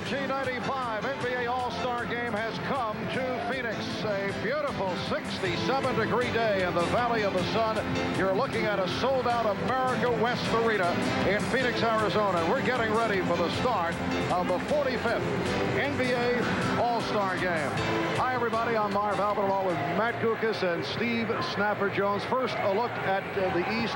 1995 NBA All-Star Game has come to Phoenix. A beautiful 67-degree day in the Valley of the Sun. You're looking at a sold-out America West Arena in Phoenix, Arizona. We're getting ready for the start of the 45th NBA All-Star Game. Hi, everybody. I'm Marv Albert, along with Matt Gukas and Steve Snapper Jones. First, a look at the East.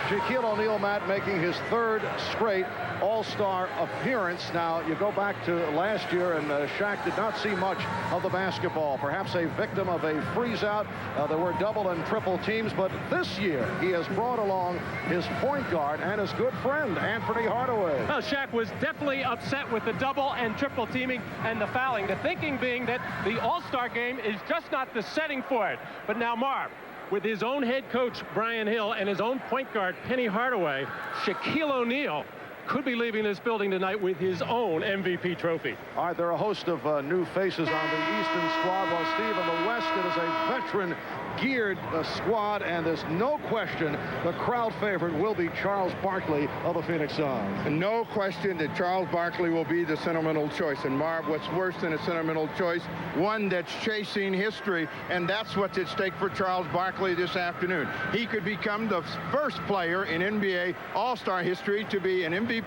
Shaquille O'Neal, Matt, making his third straight All-Star appearance. Now, you go back to last year, and Shaq did not see much of the basketball. Perhaps a victim of a freeze-out. There were double and triple teams, but this year he has brought along his point guard and his good friend, Anthony Hardaway. Well, Shaq was definitely upset with the double and triple teaming and the fouling. The thinking being that the All-Star Game is just not the setting for it. But now, Marv, with his own head coach, Brian Hill, and his own point guard, Penny Hardaway, Shaquille O'Neal could be leaving this building tonight with his own MVP trophy. All right, there are a host of new faces on the Eastern squad. While Steve, in the West, it is a veteran-geared squad, and there's no question the crowd favorite will be Charles Barkley of the Phoenix Suns. No question that Charles Barkley will be the sentimental choice. And Marv, what's worse than a sentimental choice? One that's chasing history, and that's what's at stake for Charles Barkley this afternoon. He could become the first player in NBA All-Star history to be an MVP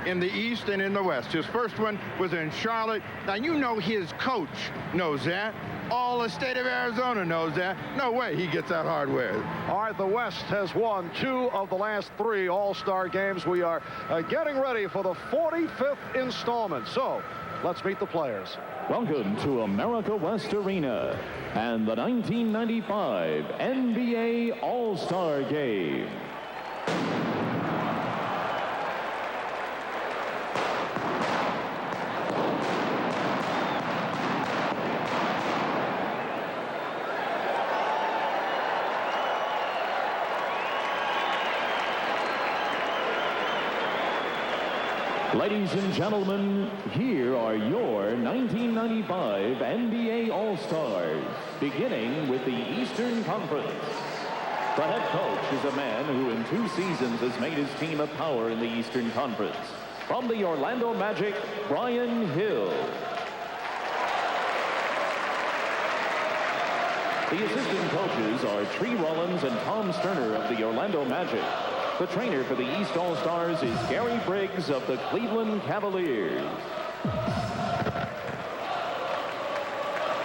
in the East and in the West. His first one was in Charlotte. Now, you know his coach knows that. All the state of Arizona knows that. No way he gets that hardware. All right, the West has won 2 of the last 3 All-Star games. We are getting ready for the 45th installment. So, let's meet the players. Welcome to America West Arena and the 1995 NBA All-Star Game. Ladies and gentlemen, here are your 1995 NBA All-Stars, beginning with the Eastern Conference. The head coach is a man who in 2 seasons has made his team a power in the Eastern Conference. From the Orlando Magic, Brian Hill. The assistant coaches are Tree Rollins and Tom Sterner of the Orlando Magic. The trainer for the East All-Stars is Gary Briggs of the Cleveland Cavaliers.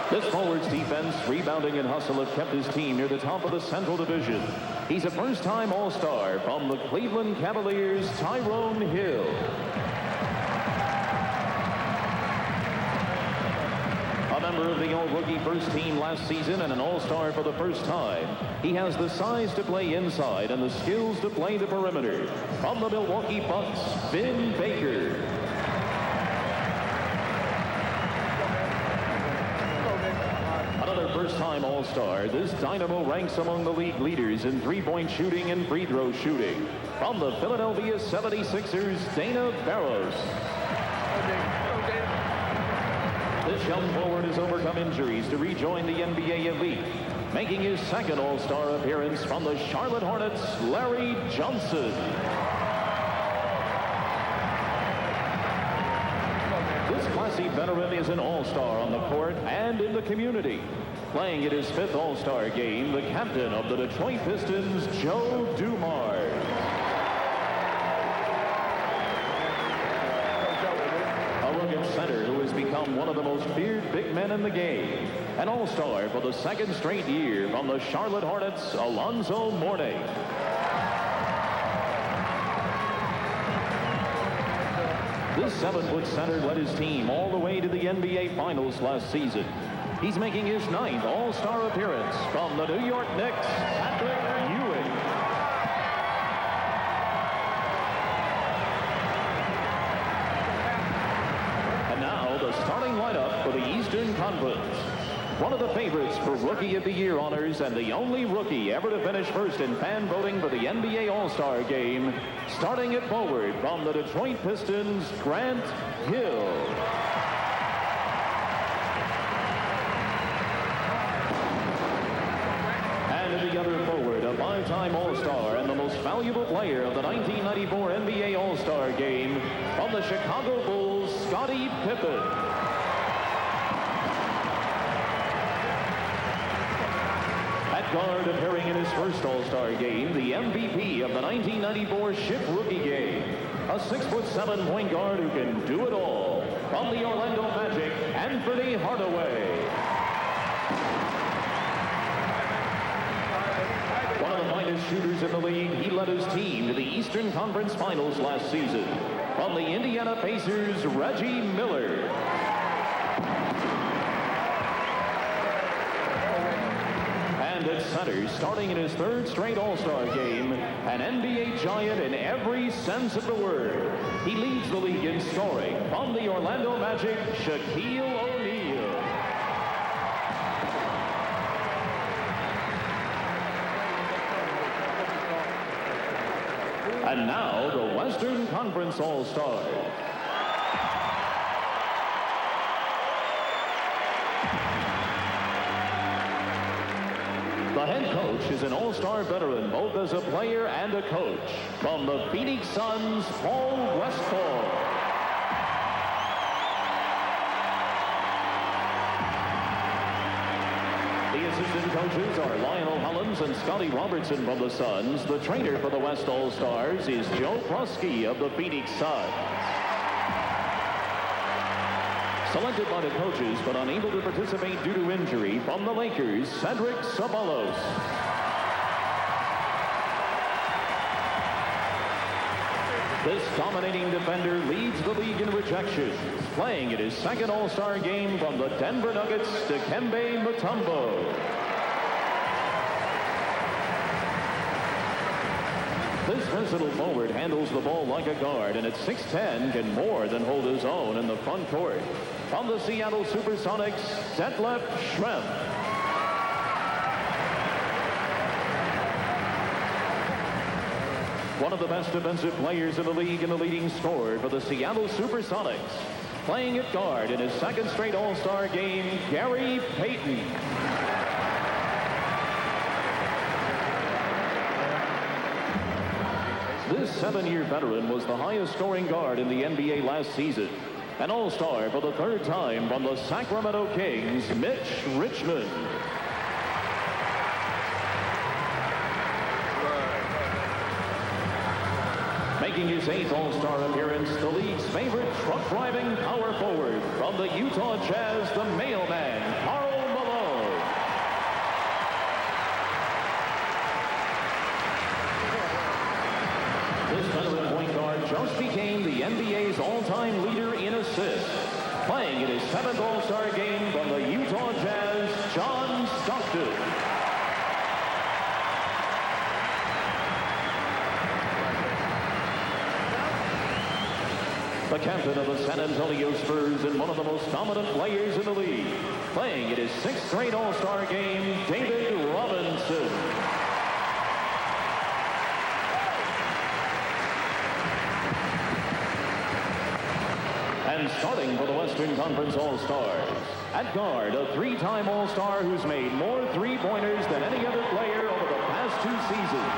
This forward's defense, rebounding, and hustle have kept his team near the top of the Central Division. He's a first-time All-Star from the Cleveland Cavaliers, Tyrone Hill. A member of the All-Rookie first team last season and an All-Star for the first time. He has the size to play inside and the skills to play the perimeter. From the Milwaukee Bucks, Vin Baker. Another first-time All-Star, this Dynamo ranks among the league leaders in three-point shooting and free throw shooting. From the Philadelphia 76ers, Dana Barros. This young forward has overcome injuries to rejoin the NBA elite, making his second All-Star appearance from the Charlotte Hornets, Larry Johnson. This classy veteran is an All-Star on the court and in the community. Playing at his 5th All-Star game, the captain of the Detroit Pistons, Joe Dumars. Center who has become one of the most feared big men in the game. An All-Star for the 2nd straight year from the Charlotte Hornets, Alonzo Mourning. This 7-foot center led his team all the way to the NBA Finals last season. He's making his 9th All-Star appearance from the New York Knicks, Patrick Ewing. Starting lineup for the Eastern Conference. One of the favorites for Rookie of the Year honors and the only rookie ever to finish first in fan voting for the NBA All-Star Game. Starting at forward from the Detroit Pistons, Grant Hill. And at the other forward, a 5-time All-Star and the most valuable player of the 1994 NBA All-Star Game from the Chicago Bulls, Scottie Pippen. At guard, appearing in his first All-Star game, the MVP of the 1994 Ship Rookie Game. A 6'7" point guard who can do it all. From the Orlando Magic, Anthony Hardaway. One of the finest shooters in the league, he led his team to the Eastern Conference Finals last season. From the Indiana Pacers, Reggie Miller. And at center, starting in his third straight All-Star game, an NBA giant in every sense of the word. He leads the league in scoring. From the Orlando Magic, Shaquille O'Neal. And now, the Western Conference All-Stars. The head coach is an All-Star veteran, both as a player and a coach. From the Phoenix Suns, Paul Westphal. The assistant coaches are Lionel Hollins and Scotty Robertson from the Suns. The trainer for the West All-Stars is Joe Prosky of the Phoenix Suns. Selected by the coaches, but unable to participate due to injury, from the Lakers, Cedric Ceballos. This dominating defender leads the league in rejections, playing in his second All-Star game from the Denver Nuggets, Dikembe Mutombo. This versatile forward handles the ball like a guard, and at 6'10", can more than hold his own in the front court. From the Seattle Supersonics, Detlef Schrempf. One of the best defensive players in the league and the leading scorer for the Seattle Supersonics. Playing at guard in his second straight All-Star game, Gary Payton. This 7-year veteran was the highest scoring guard in the NBA last season. An All-Star for the third time from the Sacramento Kings, Mitch Richmond. Making his 8th All-Star appearance, the league's favorite truck-driving power forward from the Utah Jazz, the mailman, Karl Malone. This veteran point guard just became the NBA's all-time leader in assists. Playing in his 7th All-Star game from the Utah Jazz, John Stockton. The captain of the San Antonio Spurs and one of the most dominant players in the league. Playing in his 6th straight All-Star game, David Robinson. And starting for the Western Conference All-Stars. At guard, a 3-time All-Star who's made more three-pointers than any other player over the past 2 seasons.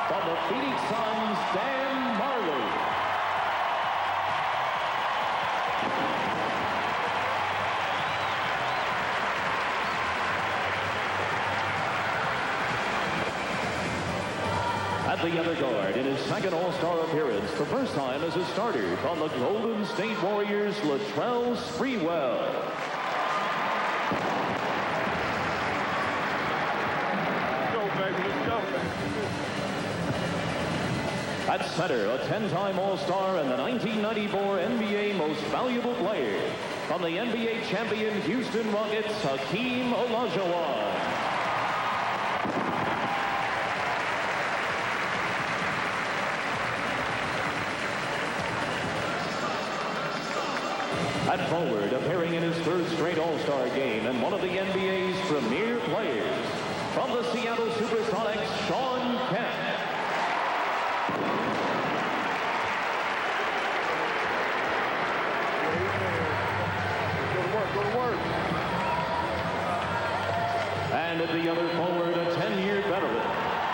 From the Phoenix Suns, Dan Majerle. At the other guard, in his second All-Star appearance, the first time as a starter from the Golden State Warriors, Latrell Sprewell. Go, baby, let's go. At center, a 10-time All-Star and the 1994 NBA Most Valuable Player. From the NBA champion Houston Rockets, Hakeem Olajuwon. At forward, appearing in his 3rd straight All-Star game and one of the NBA's premier players. From the Seattle Supersonics, Shawn Kemp. Go to work, go to work. And at the other forward, a 10-year veteran.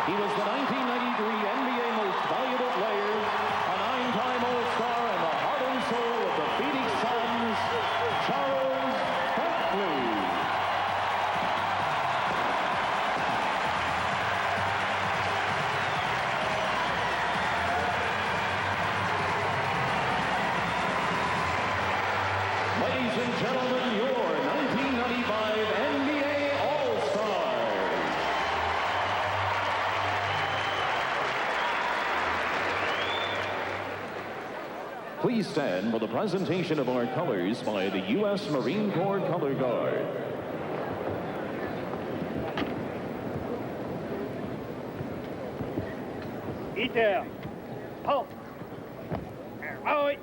He was the 1993 NBA Most Valuable Player, a 9-time All-Star, and the heart and soul of the Phoenix Suns. Ladies and gentlemen, your 1995 NBA All-Stars. Please stand for the presentation of our colors by the U.S. Marine Corps Color Guard. Eat there. Halt. Oh, wait.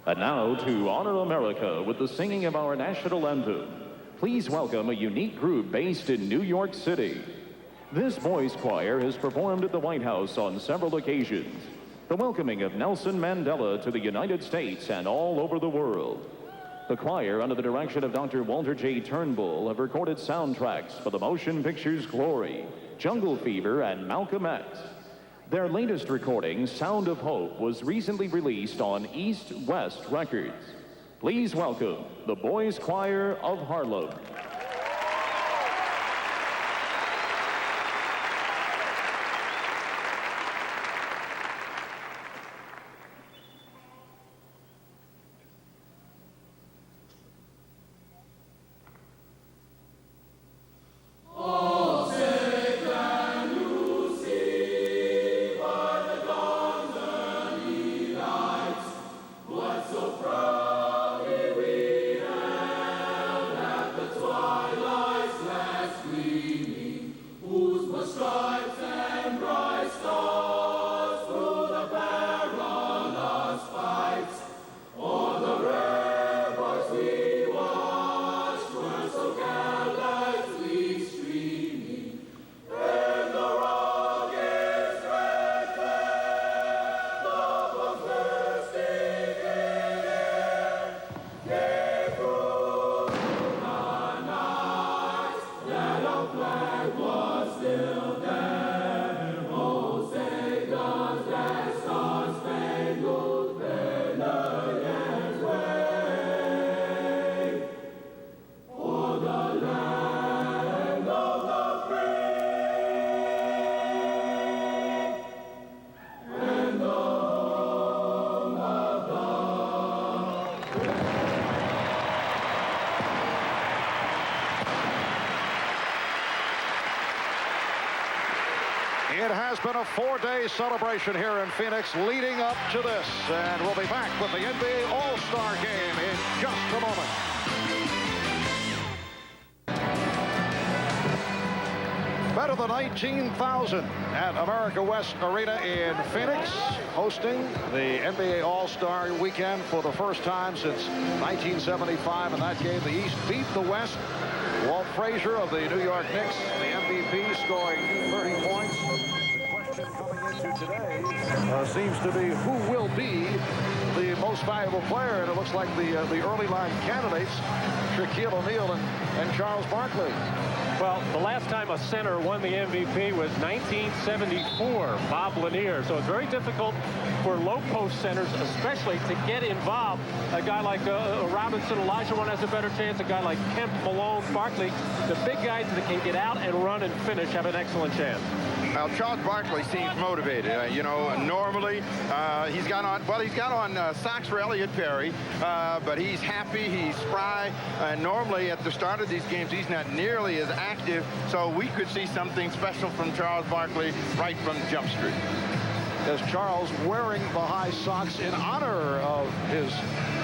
And now to honor America with the singing of our national anthem, please welcome a unique group based in New York City. This boys' choir has performed at the White House on several occasions, the welcoming of Nelson Mandela to the United States and all over the world. The choir, under the direction of Dr. Walter J. Turnbull, have recorded soundtracks for the motion pictures Glory, Jungle Fever, and Malcolm X. Their latest recording, Sound of Hope, was recently released on East West Records. Please welcome the Boys Choir of Harlem. It has been a four-day celebration here in Phoenix leading up to this, and we'll be back with the NBA All-Star Game in just a moment. Better than 19,000 at America West Arena in Phoenix, hosting the NBA All-Star Weekend for the first time since 1975. In that game, the East beat the West. Walt Frazier of the New York Knicks, the MVP, scoring 30 points. The question coming into today seems to be who will be the most valuable player, and it looks like the early line candidates, Shaquille O'Neal and Charles Barkley. Well, the last time a center won the MVP was 1974, Bob Lanier. So it's very difficult for low post centers, especially to get involved. A guy like Robinson, Olajuwon has a better chance. A guy like Kemp, Malone, Barkley, the big guys that can get out and run and finish have an excellent chance. Well, Charles Barkley seems motivated. You know, normally he's got on socks for Elliott Perry, but he's happy, he's spry. Normally at the start of these games, he's not nearly as active, so we could see something special from Charles Barkley right from Jump Street. As Charles wearing the high socks in honor of his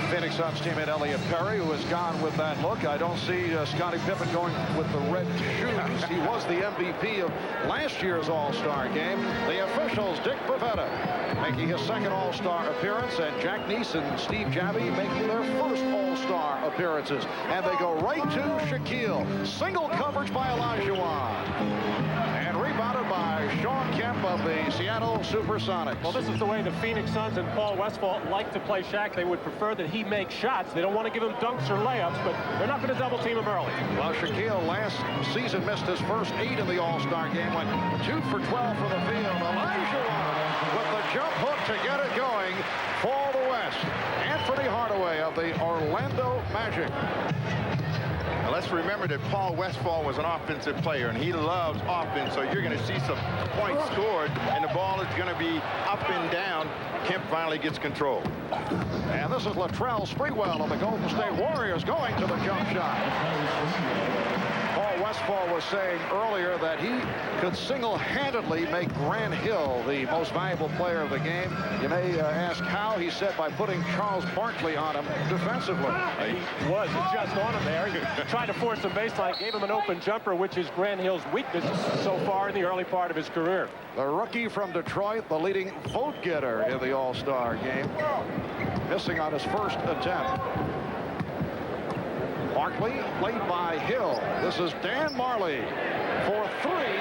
Phoenix Suns teammate Elliott Perry, who has gone with that look. I don't see Scottie Pippen going with the red shoes. He was the MVP of last year's All-Star game. The officials, Dick Bavetta making his second All-Star appearance, and Jack Neeson and Steve Javie making their first All-Star appearances. And they go right to Shaquille. Single coverage by Olajuwon. And rebounded by Sean Kemp of the Seattle Supersonics. Well, this is the way the Phoenix Suns and Paul Westphal like to play Shaq. They would prefer that he make shots. They don't want to give him dunks or layups, but they're not going to double team him early. Well, Shaquille last season missed his first 8 in the All-Star game, went 2 for 12 from the field. Olajuwon with the jump hook to get it going for the West. Anthony Hardaway of the Orlando Magic. Now let's remember that Paul Westphal was an offensive player, and he loves offense, so you're going to see some points scored, and the ball is going to be up and down. Kemp finally gets control. And this is Latrell Sprewell of the Golden State Warriors going to the jump shot. Paul Westphal was saying earlier that he could single-handedly make Grant Hill the most valuable player of the game. You may ask how. He said by putting Charles Barkley on him defensively. He was just on him there. He tried to force a baseline, gave him an open jumper, which is Grant Hill's weakness so far in the early part of his career. The rookie from Detroit, the leading vote getter in the All-Star game, missing on his first attempt. Barkley played by Hill. This is Dan Marley for three.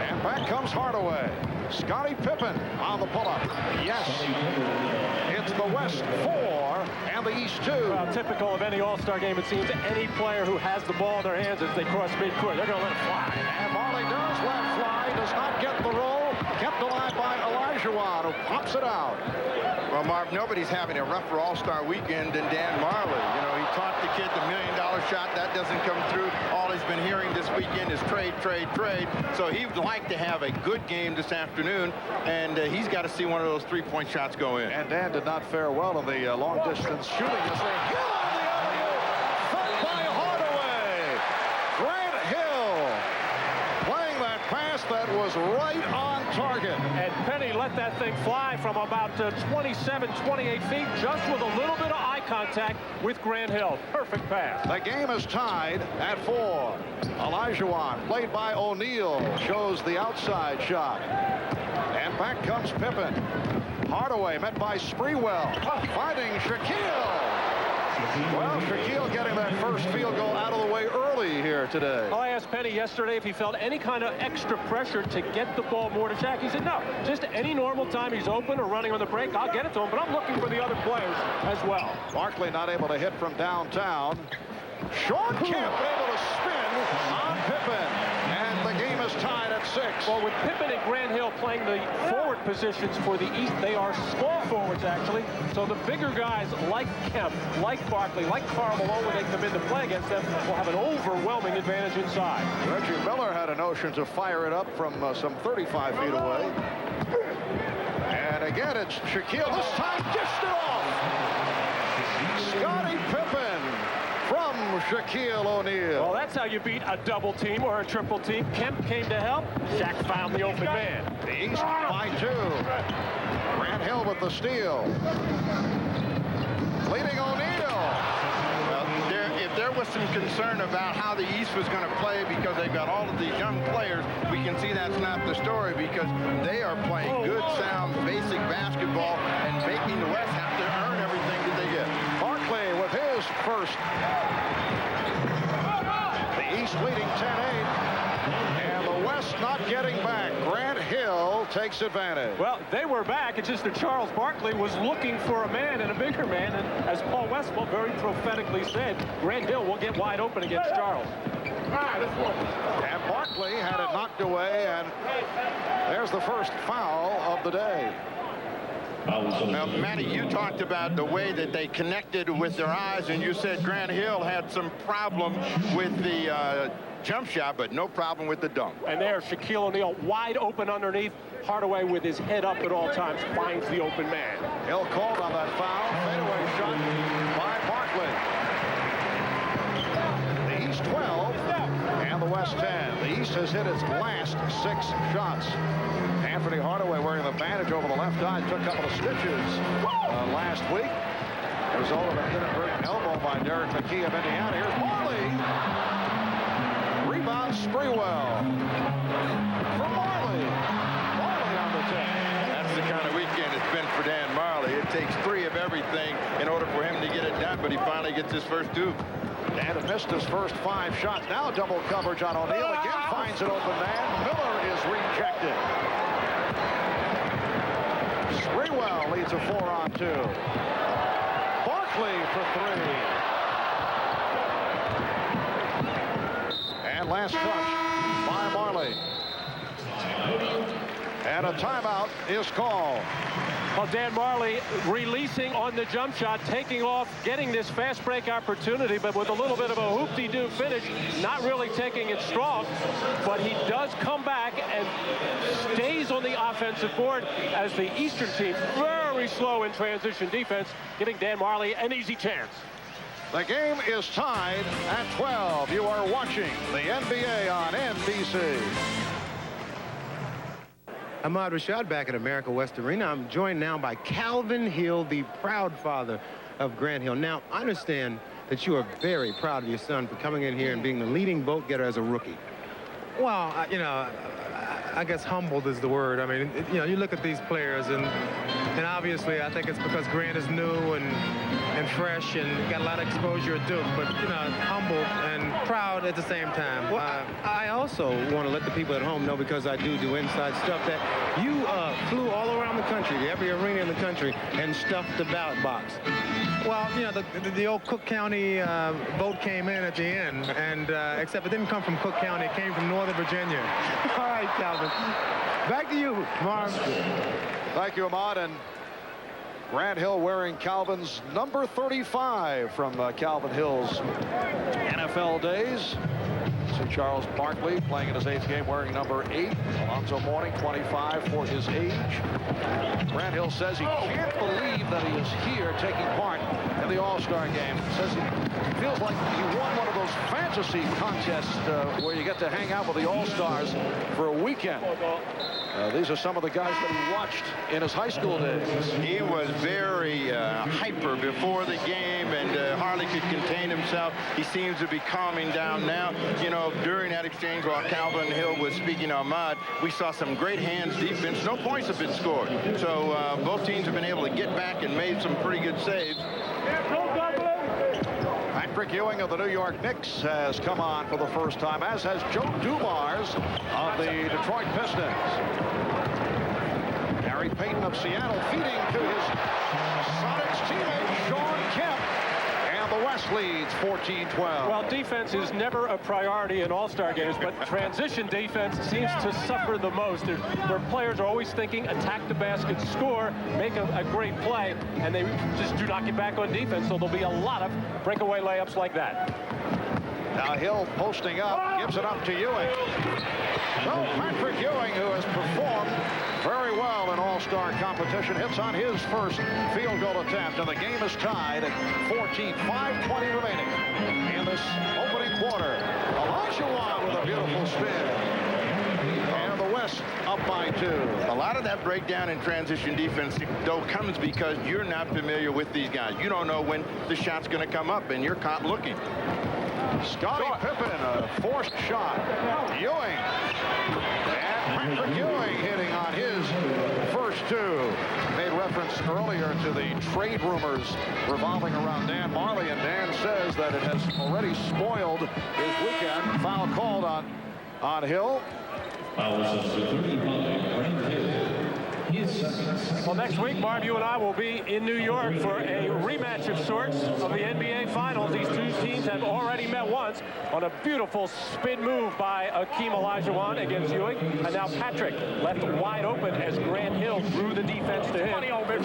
And back comes Hardaway. Scottie Pippen on the pull-up. Yes. It's the West 4 and the East 2. Well, typical of any All-Star game, it seems any player who has the ball in their hands as they cross midcourt, they're going to let it fly. And Marley does let fly, does not get the roll. Kept alive by Olajuwon, who pops it out. Well, Marv, nobody's having a rougher All-Star weekend than Dan Marley. You know, he taught the kid the $1 million shot. That doesn't come through. All he's been hearing this weekend is trade, trade, trade. So he would like to have a good game this afternoon, and he's got to see one of those three-point shots go in. And Dan did not fare well in the long-distance shooting. As they hit on the alley-oop, fed by Hardaway. Grant Hill playing that pass that was right on target. And Penny let that thing fly from about 27, 28 feet, just with a little bit of eye contact with Grant Hill. Perfect pass. The game is tied at 4. Olajuwon, played by O'Neal, shows the outside shot. And back comes Pippen. Hardaway met by Sprewell, finding Shaquille. Well, Shaquille getting that first field goal out of the way early here today. I asked Penny yesterday if he felt any kind of extra pressure to get the ball more to Shaq. He said no, just any normal time he's open or running on the break, I'll get it to him, but I'm looking for the other players as well. Barkley not able to hit from downtown. Sean Kemp able to spin on Pippen, and the game is tied at 6. Well, with Pippen and Grant Hill playing the forward positions for the East, they are small forwards, actually. So the bigger guys like Kemp, like Barkley, like Karl Malone, when they come in to play against them, will have an overwhelming advantage inside. Reggie Miller had a notion to fire it up from some 35 feet away. And again, it's Shaquille. This time dished it off. Scottie Pippen from Shaquille O'Neal. Well, that's how you beat a double team or a triple team. Kemp came to help. Shaq found the open man. The East by 2. Grant Hill with the steal. Leading O'Neal. Well, if there was some concern about how the East was going to play because they've got all of these young players, we can see that's not the story because they are playing good, sound, basic basketball and making the West have to earn everything that they get. Barkley with his first. The East leading 10-8. And the West not getting back. Grant Hill takes advantage. Well, they were back. It's just that Charles Barkley was looking for a man and a bigger man. And as Paul Westphal very prophetically said, Grant Hill will get wide open against Charles. And Barkley had it knocked away, and there's the first foul of the day. Now, Matty, you talked about the way that they connected with their eyes, and you said Grant Hill had some problem with the jump shot, but no problem with the dunk. And there's Shaquille O'Neal wide open underneath. Hardaway with his head up at all times finds the open man. Hill called on that foul. Fadeaway shot by Barkley. The East 12 and the West 10. The East has hit its last 6 shots. Anthony Hardaway wearing the bandage over the left eye. Took a couple of stitches last week. Result of an inadvertent elbow by Derek McKee of Indiana. Here's Marley. Rebound Sprewell. For Marley. Marley on the 10. That's the kind of weekend it's been for Dan Marley. It takes 3 of everything in order for him to get it done, but he finally gets his first 2. Dan had missed his first 5 shots. Now double coverage on O'Neal. Again finds an open man. Miller is rejected. Sprewell leads a 4-on-2. Barkley for 3. And last touch by Marley. And a timeout is called. Well, Dan Majerle releasing on the jump shot, taking off, getting this fast break opportunity, but with a little bit of a hoop-de-doo finish, not really taking it strong, but he does come back and stays on the offensive board as the Eastern team very slow in transition defense, giving Dan Majerle an easy chance. The game is tied at 12. You are watching the NBA on NBC. Ahmad Rashad back at America West Arena. I'm joined now by Calvin Hill, the proud father of Grant Hill. Now, I understand that you are very proud of your son for coming in here and being the leading vote getter as a rookie. Well, you know, I guess humbled is the word. I mean, you know, you look at these players, and obviously I think it's because Grant is new and fresh and got a lot of exposure at Duke, but, you know, humbled and proud at the same time. Well, I also want to let the people at home know, because I do inside stuff, that you flew all around the country, to every arena in the country, and stuffed the ballot box. Well, you know, the old Cook County vote came in at the end, and except it didn't come from Cook County, it came from Northern Virginia. All right, Calvin. Back to you, Marv. Thank you, Ahmad. And Grant Hill wearing Calvin's number 35 from Calvin Hill's NFL days. See Charles Barkley playing in his 8th game wearing number 8. Alonzo Mourning, 25 for his age. Grant Hill says he can't believe that he is here taking part in the All-Star game. Says he feels like he won one of those fantasy contests where you get to hang out with the All-Stars for a weekend. These are some of the guys that he watched in his high school days. He was very hyper before the game and hardly could contain himself. He seems to be calming down now. You know, during that exchange while Calvin Hill was speaking to Ahmad, we saw some great hands defense. No points have been scored. So both teams have been able to get back and made some pretty good saves. Patrick Ewing of the New York Knicks has come on for the first time, as has Joe Dumars of the Detroit Pistons. Gary Payton of Seattle feeding to his Sonics teammate Sean Kemp. And the West leads 14-12. Well, defense is never a priority in all-star games, but transition defense seems to suffer the most. Where players are always thinking, attack the basket, score, make a great play, and they just do not get back on defense, so there'll be a lot of breakaway layups like that. Now Hill posting up, gives it up to Ewing. So Patrick Ewing, who has performed very well in all-star competition, hits on his first field goal attempt, and the game is tied at 14, 5:20 remaining in this opening quarter. Olajuwon with a beautiful spin. And the West up by 2. A lot of that breakdown in transition defense, though, comes because you're not familiar with these guys. You don't know when the shot's going to come up, and you're caught looking. Scottie Pippen, a forced shot. Ewing. And Patrick Ewing hitting on his first 2. Made reference earlier to the trade rumors revolving around Dan Majerle, and Dan says that it has already spoiled his weekend. Foul called on Hill. Foul substitute 35, Grant Hill. Well, next week, Marv, you and I will be in New York for a rematch of sorts of the NBA Finals. These two teams have already met once on a beautiful spin move by Olajuwon against Ewing. And now Patrick left wide open as Grant Hill drew the defense to him.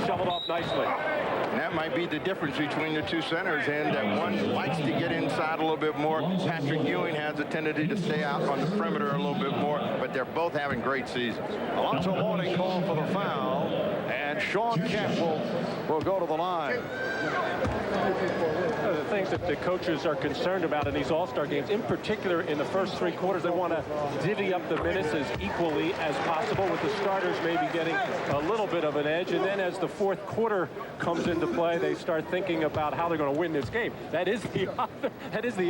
Shoveled off nicely. And that might be the difference between the two centers, and that one likes to get inside a little bit more. Patrick Ewing has a tendency to stay out on the perimeter a little bit more, but they're both having great seasons. Alonzo Mourning called for the foul, and Sean Kemp will go to the line. One of the things that the coaches are concerned about in these all-star games, in particular in the first 3 quarters, they want to divvy up the minutes as equally as possible, with the starters maybe getting a little bit of an edge. And then as the 4th quarter comes into play, they start thinking about how they're going to win this game. That is the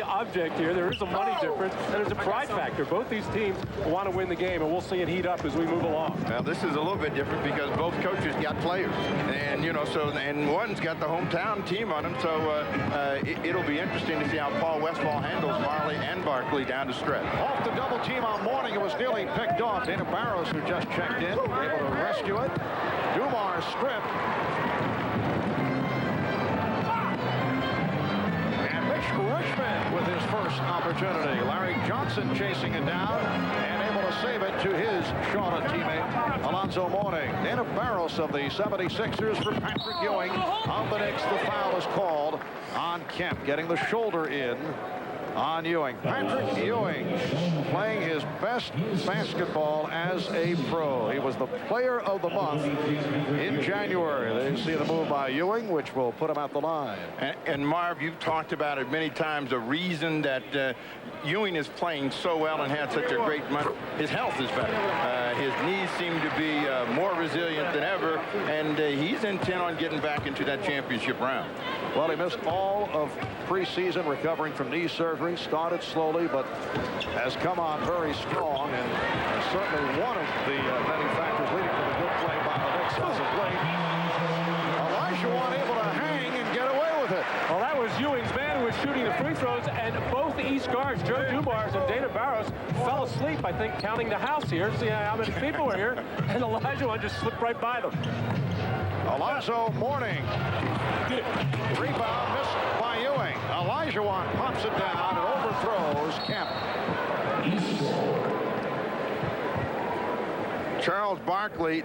object here. There is a money difference, and there's a pride factor. Both these teams want to win the game, and we'll see it heat up as we move along. Now, this is a little bit different because both coaches got players, and you know, and one's got the hometown team on him, so it'll be interesting to see how Paul Westphal handles Majerle and Barkley down the stretch. Off the double team on Mourning, it was nearly picked off. Dana Barros, who just checked in, able to rescue it. Dumars stripped. And Richmond with his first opportunity. Larry Johnson chasing it down and able to save it to his Charlotte teammate, Alonzo Mourning. Dana Barros of the 76ers for Patrick Ewing. On the Knicks, the foul is called on Kemp, getting the shoulder in on Ewing. Patrick Ewing playing his best basketball as a pro. He was the player of the month in January. There you see the move by Ewing, which will put him at the line. And Marv, you've talked about it many times. The reason that Ewing is playing so well and had such a great month, his health is better. His knees seem to be more resilient than ever, and he's intent on getting back into that championship round. Well, he missed all of preseason recovering from knee surgery. Started slowly, but has come on very strong, and certainly one of the many factors leading to the good play by the Knicks as of late. Olajuwon able to hang and get away with it. Well, that was Ewing's man who was shooting the free throws, and both the East guards, Joe Dumars and Dana Barros, fell asleep, I think, counting the house here, see how many people were here, and Olajuwon just slipped right by them. Alonzo Mourning. Rebound missed by Ewing. Olajuwon pops it down and overthrows Kemp. Charles Barkley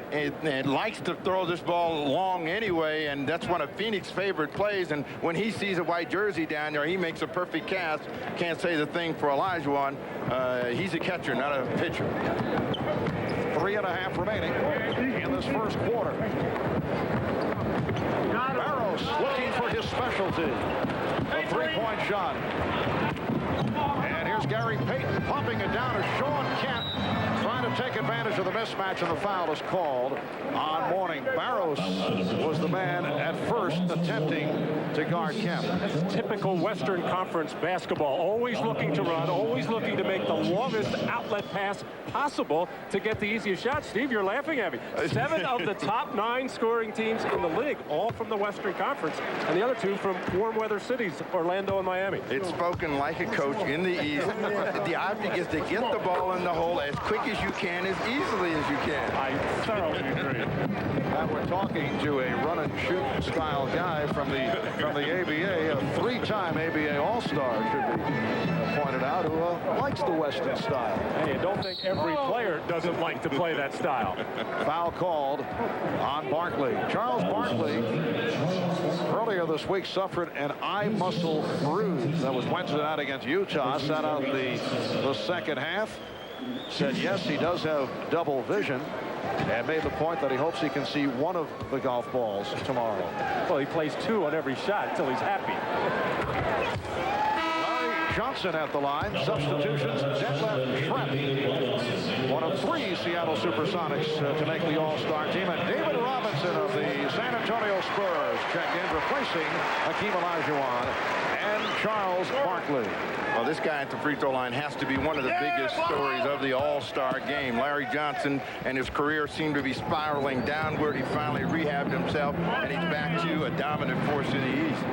likes to throw this ball long anyway, and that's one of Phoenix's favorite plays. And when he sees a white jersey down there, he makes a perfect cast. Can't say the thing for Olajuwon. He's a catcher, not a pitcher. 3.5 remaining in this first quarter. Barros looking for his specialty. A three-point shot. And here's Gary Payton pumping it down to Sean Kemp, trying to take advantage of the mismatch, and the foul is called on Mourning. Barros was the man at first attempting to guard Kemp. That's typical Western Conference basketball. Always looking to run, always looking to make the longest outlet pass possible to get the easiest shot. Steve, you're laughing at me. 7 of the top 9 scoring teams in the league, all from the Western Conference, and the other 2 from warm weather cities, Orlando and Miami. It's spoken like a coach in the East. The object is to get the ball in the hole as quick as you can, as easily as you can. I thoroughly agree. We're talking to a run-and-shoot style guy from the ABA, a 3-time ABA All-Star, should be pointed out, who likes the Western style. Hey, I don't think every player doesn't like to play that style. Foul called on Barkley. Charles Barkley earlier this week suffered an eye muscle bruise. That was Wednesday night against Utah. Sat out the second half. Said yes, he does have double vision, and made the point that he hopes he can see one of the golf balls tomorrow. Well, he plays 2 on every shot until he's happy. Larry Johnson at the line. Substitutions, Detlef Schrempf, one of 3 Seattle Supersonics to make the All-Star team. And David Robinson of the San Antonio Spurs check in, replacing Hakeem Olajuwon and Charles Barkley. Well, this guy at the free throw line has to be one of the biggest stories of the All-Star game. Larry Johnson and his career seemed to be spiraling downward. He finally rehabbed himself, and he's back to a dominant force in the East.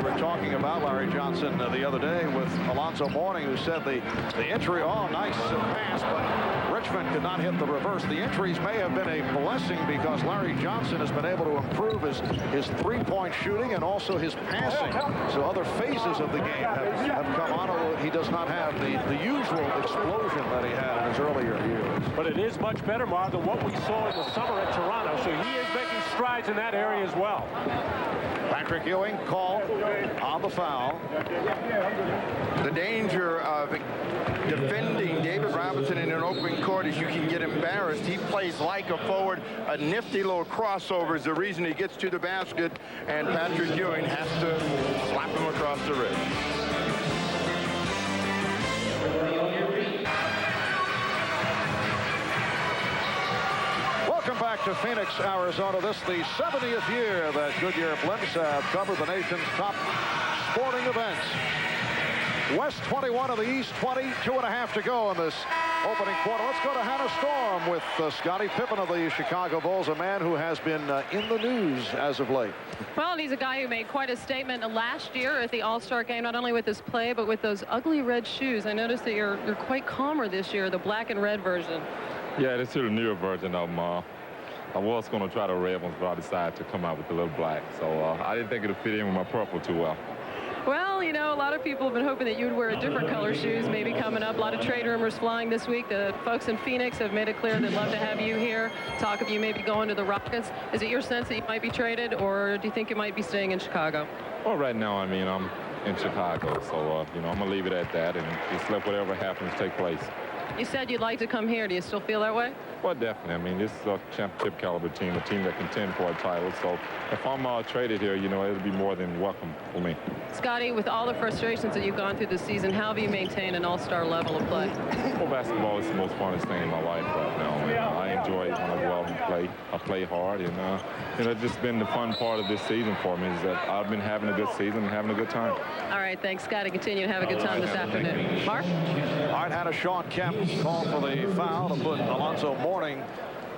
We were talking about Larry Johnson the other day with Alonzo Mourning, who said the injury, nice pass, but Richmond could not hit the reverse. The injuries may have been a blessing because Larry Johnson has been able to improve his three-point shooting and also his passing. So other phases of the game have come on, although he does not have the usual explosion that he had in his earlier years. But it is much better, Mark, than what we saw in the summer at Toronto. So he is making strides in that area as well. Patrick Ewing called on the foul. The danger of defending David Robinson in an open court is you can get embarrassed. He plays like a forward. A nifty little crossover is the reason he gets to the basket, and Patrick Ewing has to slap him across the wrist. Welcome back to Phoenix, Arizona. This is the 70th year that Goodyear blimps have covered the nation's top sporting events. West 21 of the East 20, 2.5 to go in this opening quarter. Let's go to Hannah Storm with Scottie Pippen of the Chicago Bulls, a man who has been in the news as of late. Well, and he's a guy who made quite a statement last year at the All-Star game, not only with his play, but with those ugly red shoes. I noticed that you're quite calmer this year, the black and red version. Yeah, this is the newer version of them. I was going to try the red ones, but I decided to come out with the little black. So I didn't think it would fit in with my purple too well. Well, you know, a lot of people have been hoping that you would wear a different color shoes maybe coming up. A lot of trade rumors flying this week. The folks in Phoenix have made it clear they'd love to have you here. Talk of you maybe going to the Rockets. Is it your sense that you might be traded, or do you think you might be staying in Chicago? Well, right now, I mean, I'm in Chicago, so, you know, I'm going to leave it at that and just let whatever happens take place. You said you'd like to come here. Do you still feel that way? Well, definitely. I mean, this is a championship caliber team, a team that contend for a title. So if I'm traded here, you know, it'll be more than welcome for me. Scotty, with all the frustrations that you've gone through this season, how have you maintained an all-star level of play? Well, basketball is the most funnest thing in my life right now. And, I enjoy it when I go out and play. I play hard, and you know, it's just been the fun part of this season for me is that I've been having a good season and having a good time. All right, thanks, Scotty. Continue to have a good time this afternoon. Mark? All right, had a Sean Kemp call for the foul to put Alonzo Mourning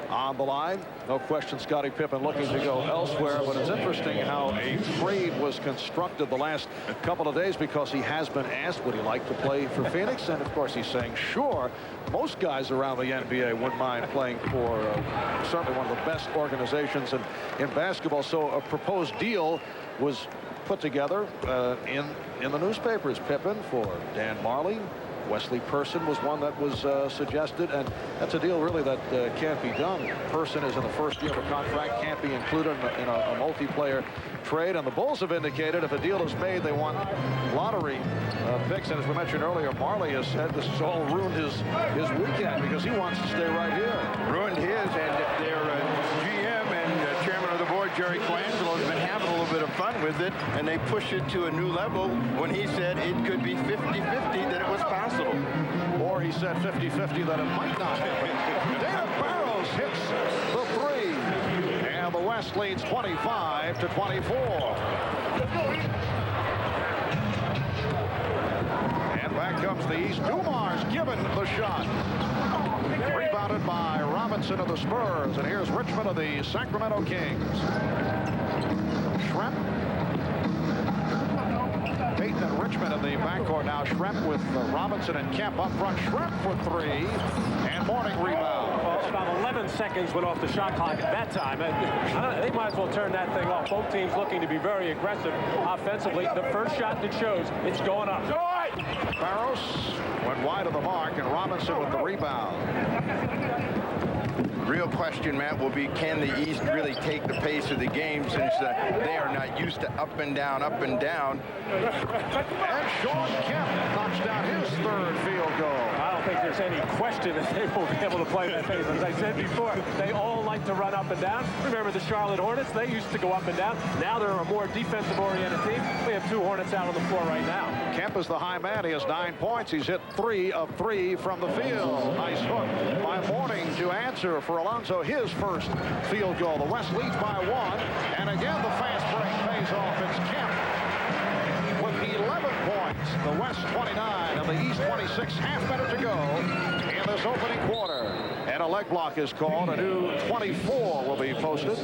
on the line. No question, Scottie Pippen looking to go elsewhere, but it's interesting how a trade was constructed the last couple of days, because he has been asked would he like to play for Phoenix, and of course he's saying sure. Most guys around the NBA wouldn't mind playing for certainly one of the best organizations in basketball. So a proposed deal was put together in the newspapers. Pippen for Dan Marley. Wesley Person was one that was suggested, and that's a deal really that can't be done. Person is in the first year of a contract, can't be included in a multiplayer trade, and the Bulls have indicated if a deal is made, they want lottery picks. And as we mentioned earlier, Marley has said this has all ruined his weekend because he wants to stay right here. Ruined his, and their GM and chairman of the board, Jerry Colangelo, has been having a little bit of fun with it, and they pushed it to a new level when he said it could be 50-50, that it was possible. Or he said 50-50 that it might not happen. Dana Barrows hits the three, and the West leads 25-24. And back comes the East. Dumars given the shot. Rebounded by Robinson of the Spurs, and here's Richmond of the Sacramento Kings. Schrempp. Payton and Richmond in the backcourt now. Schrempp with Robinson and Kemp up front. Schrempp for three, and Mourning rebound. Well, about 11 seconds went off the shot clock at that time. They might as well turn that thing off. Both teams looking to be very aggressive offensively. The first shot that shows it's going up. Barrows went wide of the mark, and Robinson with the rebound. Real question, Matt, will be can the East really take the pace of the game, since they are not used to up and down, up and down. And Sean Kemp knocks down his third field goal. I don't think there's any question that they will be able to play that pace. As I said before, they all like to run up and down. Remember the Charlotte Hornets? They used to go up and down. Now they're a more defensive-oriented team. We have two Hornets out on the floor right now. Kemp is the high man. He has 9 points. He's hit 3 of 3 from the field. Nice hook by Mourning to answer for Alonzo his first field goal. The West leads by 1, and again the fast break pays off. It's Kemp with 11 points. The West 29 and the East 26. Half minute to go in this opening quarter. And a leg block is called. A new 24 will be posted.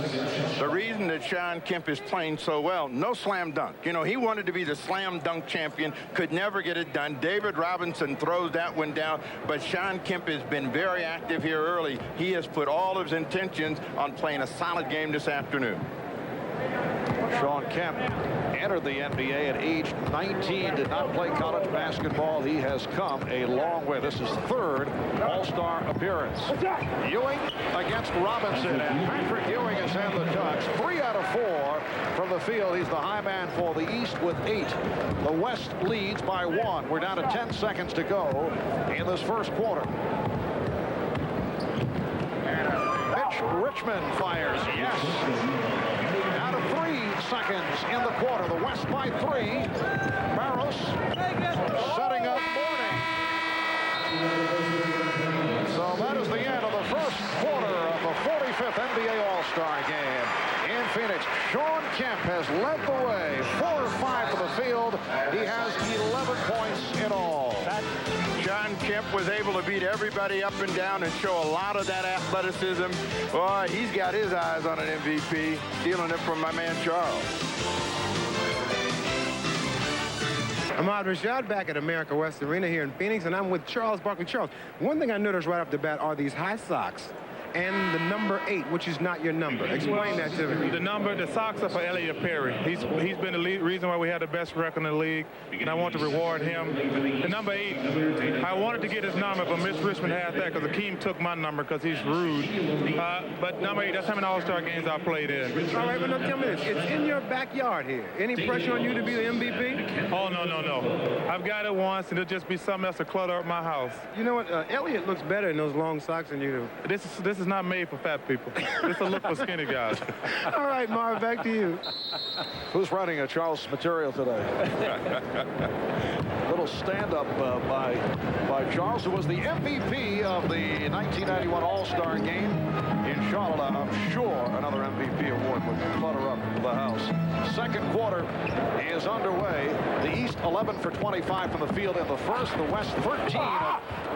The reason that Sean Kemp is playing so well, no slam dunk. You know, he wanted to be the slam dunk champion, could never get it done. David Robinson throws that one down, but Sean Kemp has been very active here early. He has put all of his intentions on playing a solid game this afternoon. Sean Kemp entered the NBA at age 19, did not play college basketball. He has come a long way. This is third All-Star appearance. Ewing against Robinson, and Patrick Ewing has had the touch. 3 out of 4 from the field. He's the high man for the East with 8. The West leads by 1. We're down to 10 seconds to go in this first quarter. Mitch Richmond fires. Yes. Out of 3 seconds in the quarter. The West by 3. Barrows setting up Mourning. So that is the end of the first quarter of the 45th NBA All-Star game in Phoenix. Sean Kemp has led the way. 4 of 5 from the field. He has 11 points in all. Sean Kemp was able to beat everybody up and down and show a lot of that athleticism. Boy, he's got his eyes on an MVP, stealing it from my man Charles. Ahmad Rashad back at America West Arena here in Phoenix, and I'm with Charles Barkley. Charles, one thing I noticed right off the bat are these high socks. and the number 8, which is not your number. Explain that to me. The socks are for Elliot Perry. He's been the reason why we had the best record in the league, and I want to reward him. The number 8, I wanted to get his number, but Miss Richmond had that because Akeem took my number because he's rude. But number 8, that's how many All-Star games I played in. All right, but now tell me this. It's in your backyard here. Any pressure on you to be the MVP? Oh, no. I've got it once, and it'll just be something else to clutter up my house. You know what? Elliot looks better in those long socks than you do. This is not made for fat people. This will look for skinny guys. All right, Marv, back to you. Who's writing a Charles material today? Little stand-up by Charles, who was the MVP of the 1991 All-Star Game in Charlotte. I'm sure another MVP award would clutter up the house. Second quarter is underway. The East 11 for 25 from the field in the first. The West 13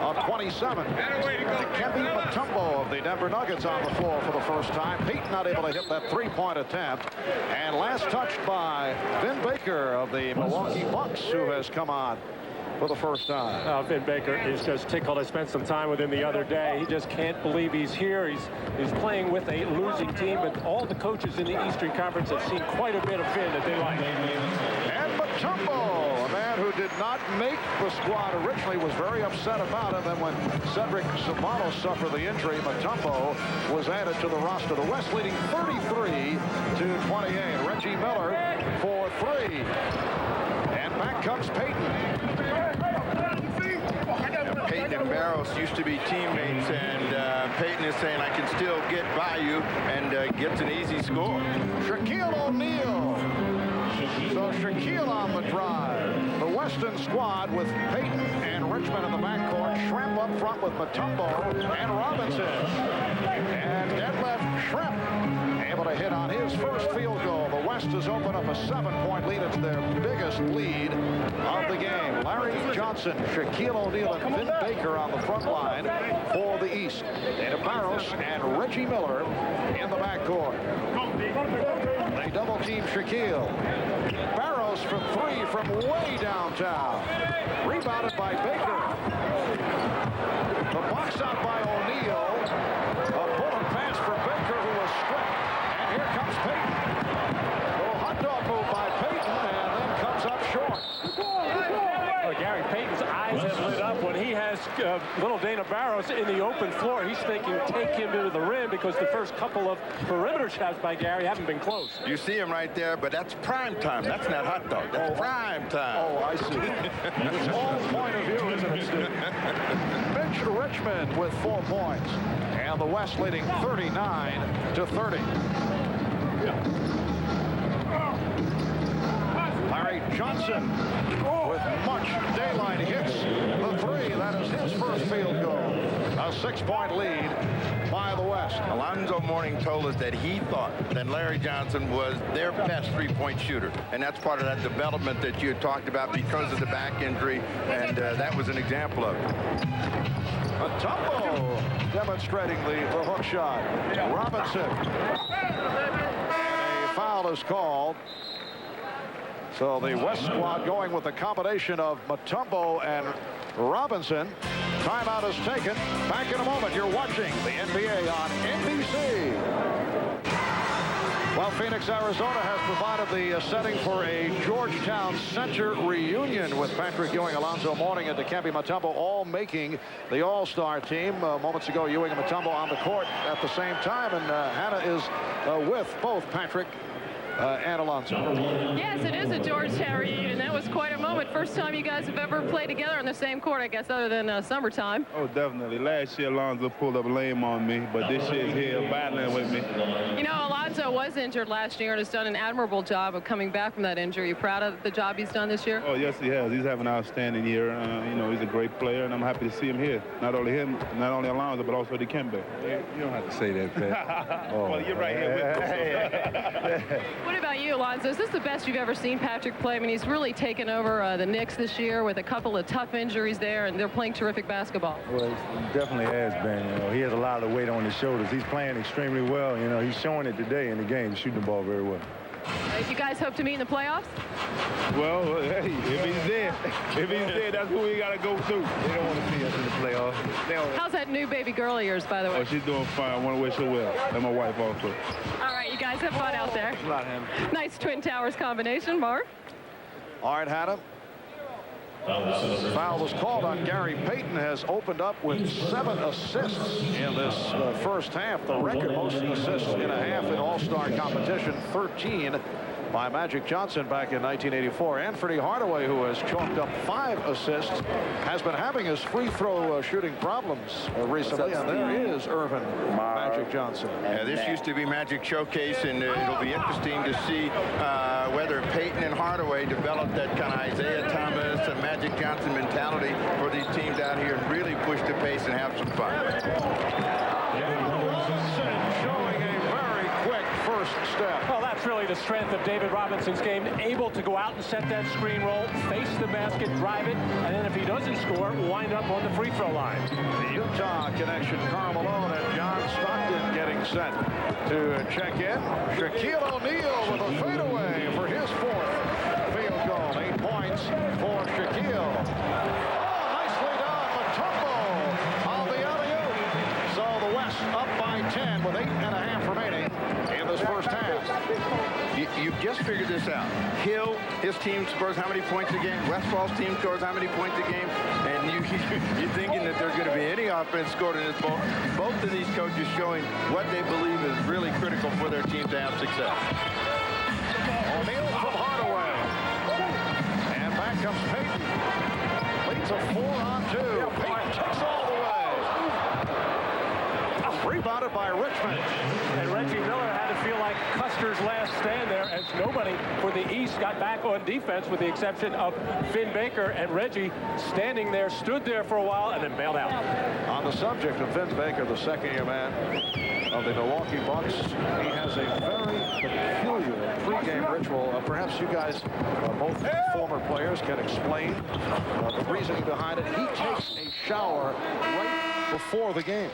of 27. Kemp Mutombo of the Denver Nuggets on the floor for the first time. Peyton not able to hit that three-point attempt. And last touched by Vin Baker of the Milwaukee Bucks, who has come on for the first time. Vin Baker is just tickled. I spent some time with him the other day. He just can't believe he's here. He's playing with a losing team, but all the coaches in the Eastern Conference have seen quite a bit of Vin that they like. And Mutombo, a man who did not make the squad originally, was very upset about it. Then when Cedric Sabanos suffered the injury, Mutombo was added to the roster. The West leading 33-28. Reggie Miller for 3. And back comes Peyton. Peyton and Barros used to be teammates, and Peyton is saying, I can still get by you, and gets an easy score. Shaquille O'Neal. So Shaquille on the drive. The Western squad with Peyton and Richmond in the backcourt. Shrimp up front with Mutombo and Robinson. And deadlift Shrimp able to hit on his first field goal. The West has opened up a 7-point lead. It's their biggest lead of the game. Larry Johnson, Shaquille O'Neal, and Vin Baker on the front line for the East. Dana Barros and Reggie Miller in the backcourt. They double-team Shaquille. Barros from 3 from way downtown. Rebounded by Baker. The box out by O'Neal. A bullet pass for Baker, who was stripped. And here comes Peyton. A hot dog move by Peyton, and then comes up short. Gary Payton's eyes have lit up when he has little Dana Barros in the open floor. He's thinking take him to the rim because the first couple of perimeter shots by Gary haven't been close. You see him right there, but that's prime time. That's not hot dog. That's prime time. Oh, I see. It's all point of view, isn't it, Stu? Mitch Richmond with 4 points. And the West leading 39-30. Larry Johnson with much daylight hits the 3. That is his first field goal. A 6-point lead by the West. Alonzo Mourning told us that he thought that Larry Johnson was their best three-point shooter. And that's part of that development that you had talked about because of the back injury. And that was an example of it. Mutombo demonstrating the hook shot. Robinson. And a foul is called. So the West squad going with a combination of Mutombo and Robinson. Timeout is taken. Back in a moment. You're watching the NBA on NBC. Well, Phoenix, Arizona has provided the setting for a Georgetown Center reunion with Patrick Ewing, Alonzo Mourning, and Dikembe Mutombo all making the All-Star team. Moments ago, Ewing and Mutombo on the court at the same time, and Hannah is with both Patrick and Alonzo. Yes, it is a Georgetown reunion. That was quite a moment. First time you guys have ever played together on the same court, I guess, other than summertime. Oh, definitely. Last year, Alonzo pulled up lame on me, but this year he's here battling with me. You know, Alonzo was injured last year and has done an admirable job of coming back from that injury. You proud of the job he's done this year? Oh, yes, he has. He's having an outstanding year. You know, he's a great player, and I'm happy to see him here. Not only him, not only Alonzo, but also Dikembe. You don't have to say that, Pat. Oh. Well, you're right here with me. What about you, Alonzo? Is this the best you've ever seen Patrick play? I mean, he's really taken over the Knicks this year with a couple of tough injuries there, and they're playing terrific basketball. Well, he definitely has been. You know, he has a lot of weight on his shoulders. He's playing extremely well. You know, he's showing it today in the game, shooting the ball very well. You guys hope to meet in the playoffs? Well, hey, if he's there, that's who we got to go through. They don't want to see us in the playoffs. How's that new baby girl of yours, by the way? Oh, she's doing fine. I want to wish her well. And my wife also. All right, you guys have fun out there. A lot, Hannah. Nice Twin Towers combination, Marv. All right, Hannah. Foul was called on Gary Payton, has opened up with 7 assists in this first half. The record most assists in a half in All-Star competition, 13 by Magic Johnson back in 1984. Anthony Hardaway, who has chalked up 5 assists, has been having his free throw shooting problems recently, and there is Irvin Magic Johnson. Yeah, this used to be Magic Showcase, and it'll be interesting to see whether Payton and Hardaway develop that kind of Isaiah Thomas and Magic Johnson mentality for these teams out here and really push the pace and have some fun. Showing a very quick first step. Well, that's really the strength of David Robinson's game, able to go out and set that screen roll, face the basket, drive it, and then if he doesn't score, wind up on the free throw line. The Utah connection, Karl Malone and John Stockton getting set to check in. Shaquille O'Neal with a fadeaway for his 4th field goal. 8 points for Shaquille. Oh, nicely done, Mutombo on the alley-oop. So the West up by 10 with 8.5 remaining in this first half. You just figured this out. Hill, his team scores how many points a game? Westfall's team scores how many points a game? And you're thinking that there's going to be any offense scored in this ball. Both of these coaches showing what they believe is really critical for their team to have success. O'Neal from Hardaway. And back comes Payton. Leads a 4-on-2. Payton takes all the way. Rebounded by Richmond. And Reggie Miller had to feel like Custer's last stand there, as nobody for the East got back on defense with the exception of Finn Baker, and Reggie standing there, stood there for a while, and then bailed out. On the subject of Finn Baker, the second-year man of the Milwaukee Bucks, he has a very peculiar pregame ritual. Perhaps you guys, both former players, can explain the reasoning behind it. He takes a shower right before the game.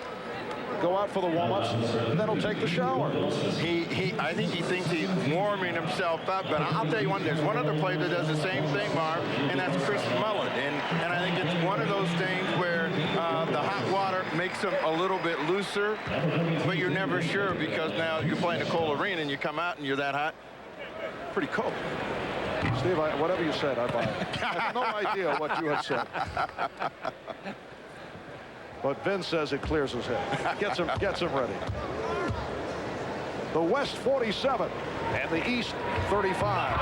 Go out for the warm-ups, and then he'll take the shower. I think he thinks he's warming himself up, but I'll tell you one, there's one other player that does the same thing, Marv, and that's Chris Mullen. And I think it's one of those things where the hot water makes him a little bit looser, but you're never sure because now you're playing a cold arena and you come out and you're that hot. Pretty cold. Steve, whatever you said, I buy it. I have no idea what you had said. But Vince says it clears his head. Gets him ready. The West 47 and the East 35.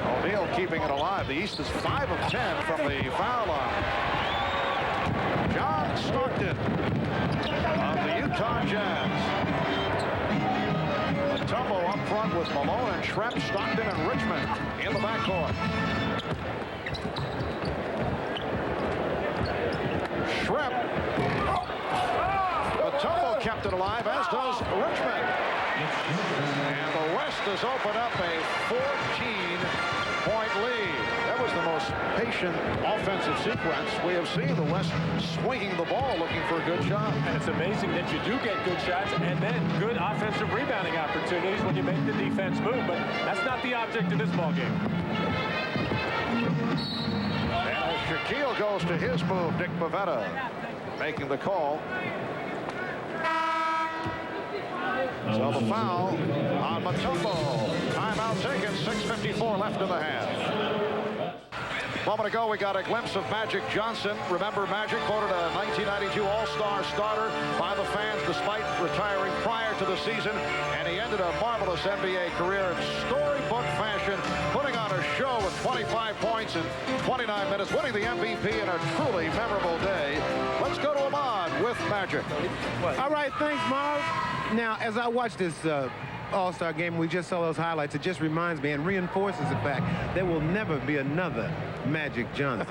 O'Neal keeping it alive. The East is 5 of 10 from the foul line. John Stockton of the Utah Jazz. Mutombo up front with Malone and Shrep, Stockton and Richmond in the backcourt. Shrep. Mutombo kept it alive, as does Richmond. And the West has opened up a 14-point lead. That was the most patient offensive sequence we have seen. The West swinging the ball, looking for a good shot. And it's amazing that you do get good shots and then good offensive rebounding opportunities when you make the defense move. But that's not the object of this ballgame. Shaquille goes to his move. Dick Pavetta making the call. So the foul on Mutombo. Timeout taken. 6:54 left in the half. A moment ago, we got a glimpse of Magic Johnson. Remember, Magic voted a 1992 All-Star starter by the fans despite retiring prior to the season. And he ended a marvelous NBA career in storybook fashion, putting on a show with 25 points in 29 minutes, winning the MVP in a truly memorable day. Let's go to Ahmad with Magic. All right, thanks, Marv. Now, as I watch this All-Star game, we just saw those highlights. It just reminds me and reinforces the fact there will never be another Magic Johnson.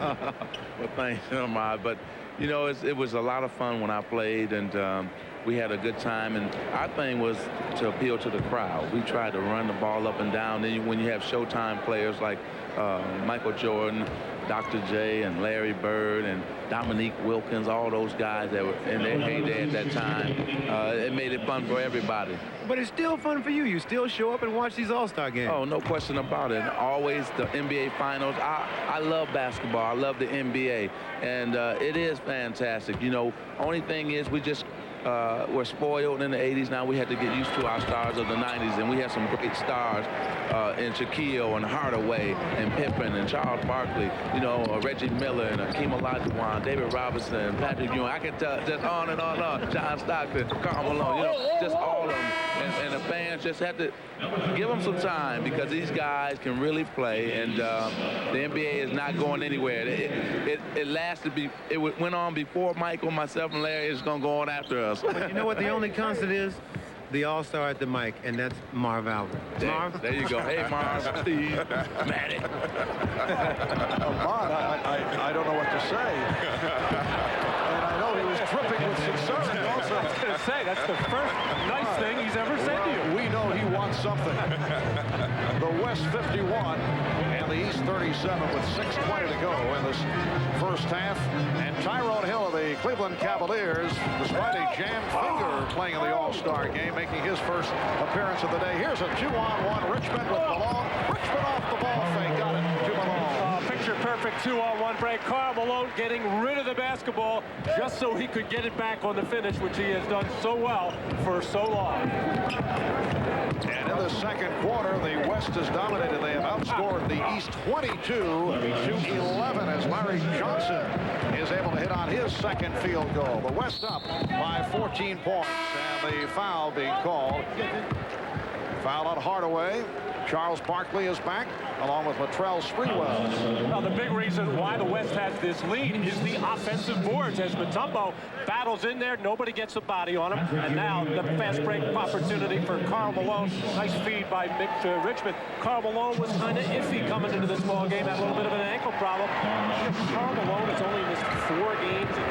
Well, thanks, Ahmad. But, you know, it was a lot of fun when I played, and we had a good time. And our thing was to appeal to the crowd. We tried to run the ball up and down. Then when you have Showtime players like Michael Jordan, Dr. J and Larry Bird and Dominique Wilkins, all those guys that were in their heyday at that time. It made it fun for everybody. But it's still fun for you. You still show up and watch these All-Star games. Oh, no question about it. Always the NBA Finals. I love basketball. I love the NBA. And it is fantastic. You know, only thing is we just were spoiled in the 80s. Now we had to get used to our stars of the 90s. And we had some great stars in Shaquille and Hardaway and Pippen and Charles Barkley, you know, Reggie Miller and Akeem Olajuwon, David Robinson, and Patrick Ewing. I could tell just on and on and on. John Stockton, Karl Malone, you know, just all of them. And the fans just had to give them some time because these guys can really play, and the NBA is not going anywhere. It lasted, it went on before Michael, myself, and Larry is going to go on after us. You know what the only constant is? The All-Star at the mic, and that's Marv Albert. Marv? There you go. Hey, Marv, Steve, Matty. Marv, I don't know what to say. And I know he was dripping with sincerity also. I was going to say, that's the first nice thing he's ever said to you. We know he wants something. The West 51 and the East 37 with 6:20 to go in this first half. And Tyrone Hill of the Cleveland Cavaliers, despite a jammed finger playing in the All-Star game, making his first appearance of the day. Here's a 2-on-1 Richmond with Malone. Richmond off the ball fake. Got it to Malone. Picture-perfect 2-on-1 break. Karl Malone getting rid of the basketball just so he could get it back on the finish, which he has done so well for so long. And in the second quarter, the West has dominated. They have outscored the East 22-11 as Larry Johnson is able to hit on his second field goal. The West up by 14 points, and the foul being called. Foul on Hardaway. Charles Barkley is back, along with Latrell Sprewell. Well, the big reason why the West has this lead is the offensive boards. As Mutombo battles in there, nobody gets a body on him. And now the fast break opportunity for Karl Malone. Nice feed by Richmond. Karl Malone was kind of iffy coming into this ball game, had a little bit of an ankle problem. Karl Malone has only missed 4 games in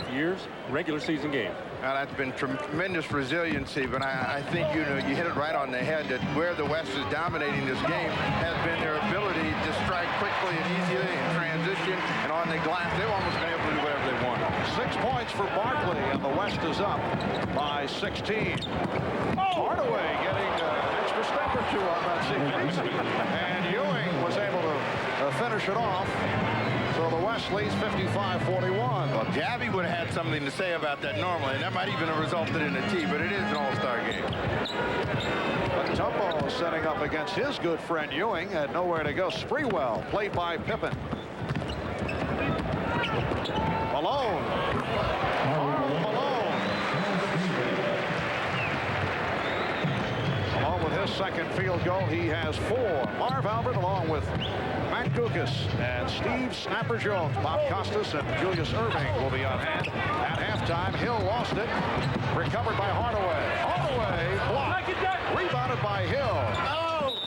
9.5 years, regular season games. Now, that's been tremendous resiliency, but I think, you know, you hit it right on the head that where the West is dominating this game has been their ability to strike quickly and easily in transition and on the glass. They've almost been able to do whatever they want. 6 points for Barkley, and the West is up by 16. Hardaway getting an extra step or two on that sequence, and Ewing was able to finish it off. So the West leads 55-41. Well, Jabby would have had something to say about that normally, and that might even have resulted in a tee, but it is an all-star game. Mutombo setting up against his good friend Ewing, had nowhere to go. Sprewell, played by Pippen. Malone. Malone. Along with his second field goal, he has 4. Marv Albert along with Matt Dukas and Steve Snapper Jones. Bob Costas and Julius Irving will be on hand. At halftime, Hill lost it. Recovered by Hardaway. Hardaway blocked. Rebounded by Hill.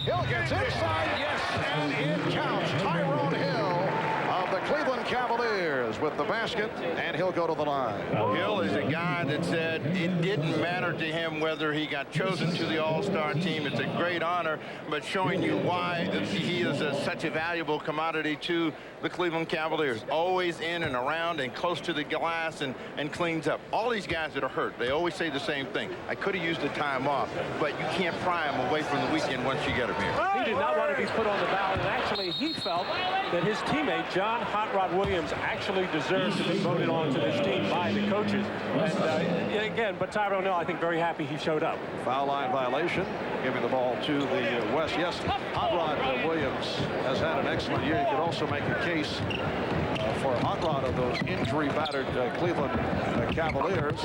Hill gets inside. Yes, and it counts. Tyrone Hill of the Cleveland Cavaliers with the basket, and he'll go to the line. Hill is a guy that said it didn't matter to him whether he got chosen to the All-Star team. It's a great honor, but showing you why he is such a valuable commodity to the Cleveland Cavaliers. Always in and around and close to the glass and cleans up. All these guys that are hurt, they always say the same thing. I could have used the time off, but you can't pry them away from the weekend once you get them here. He did not want to be put on the ballot, and actually he felt that his teammate, John Hot Rod Williams, actually deserved to be voted on to this team by the coaches. And again, but Tyrone Hill, I think, very happy he showed up. Foul line violation, giving the ball to the West. Yes, Hot Rod Williams has had an excellent year. You could also make a case for Hot Rod of those injury-battered Cleveland Cavaliers.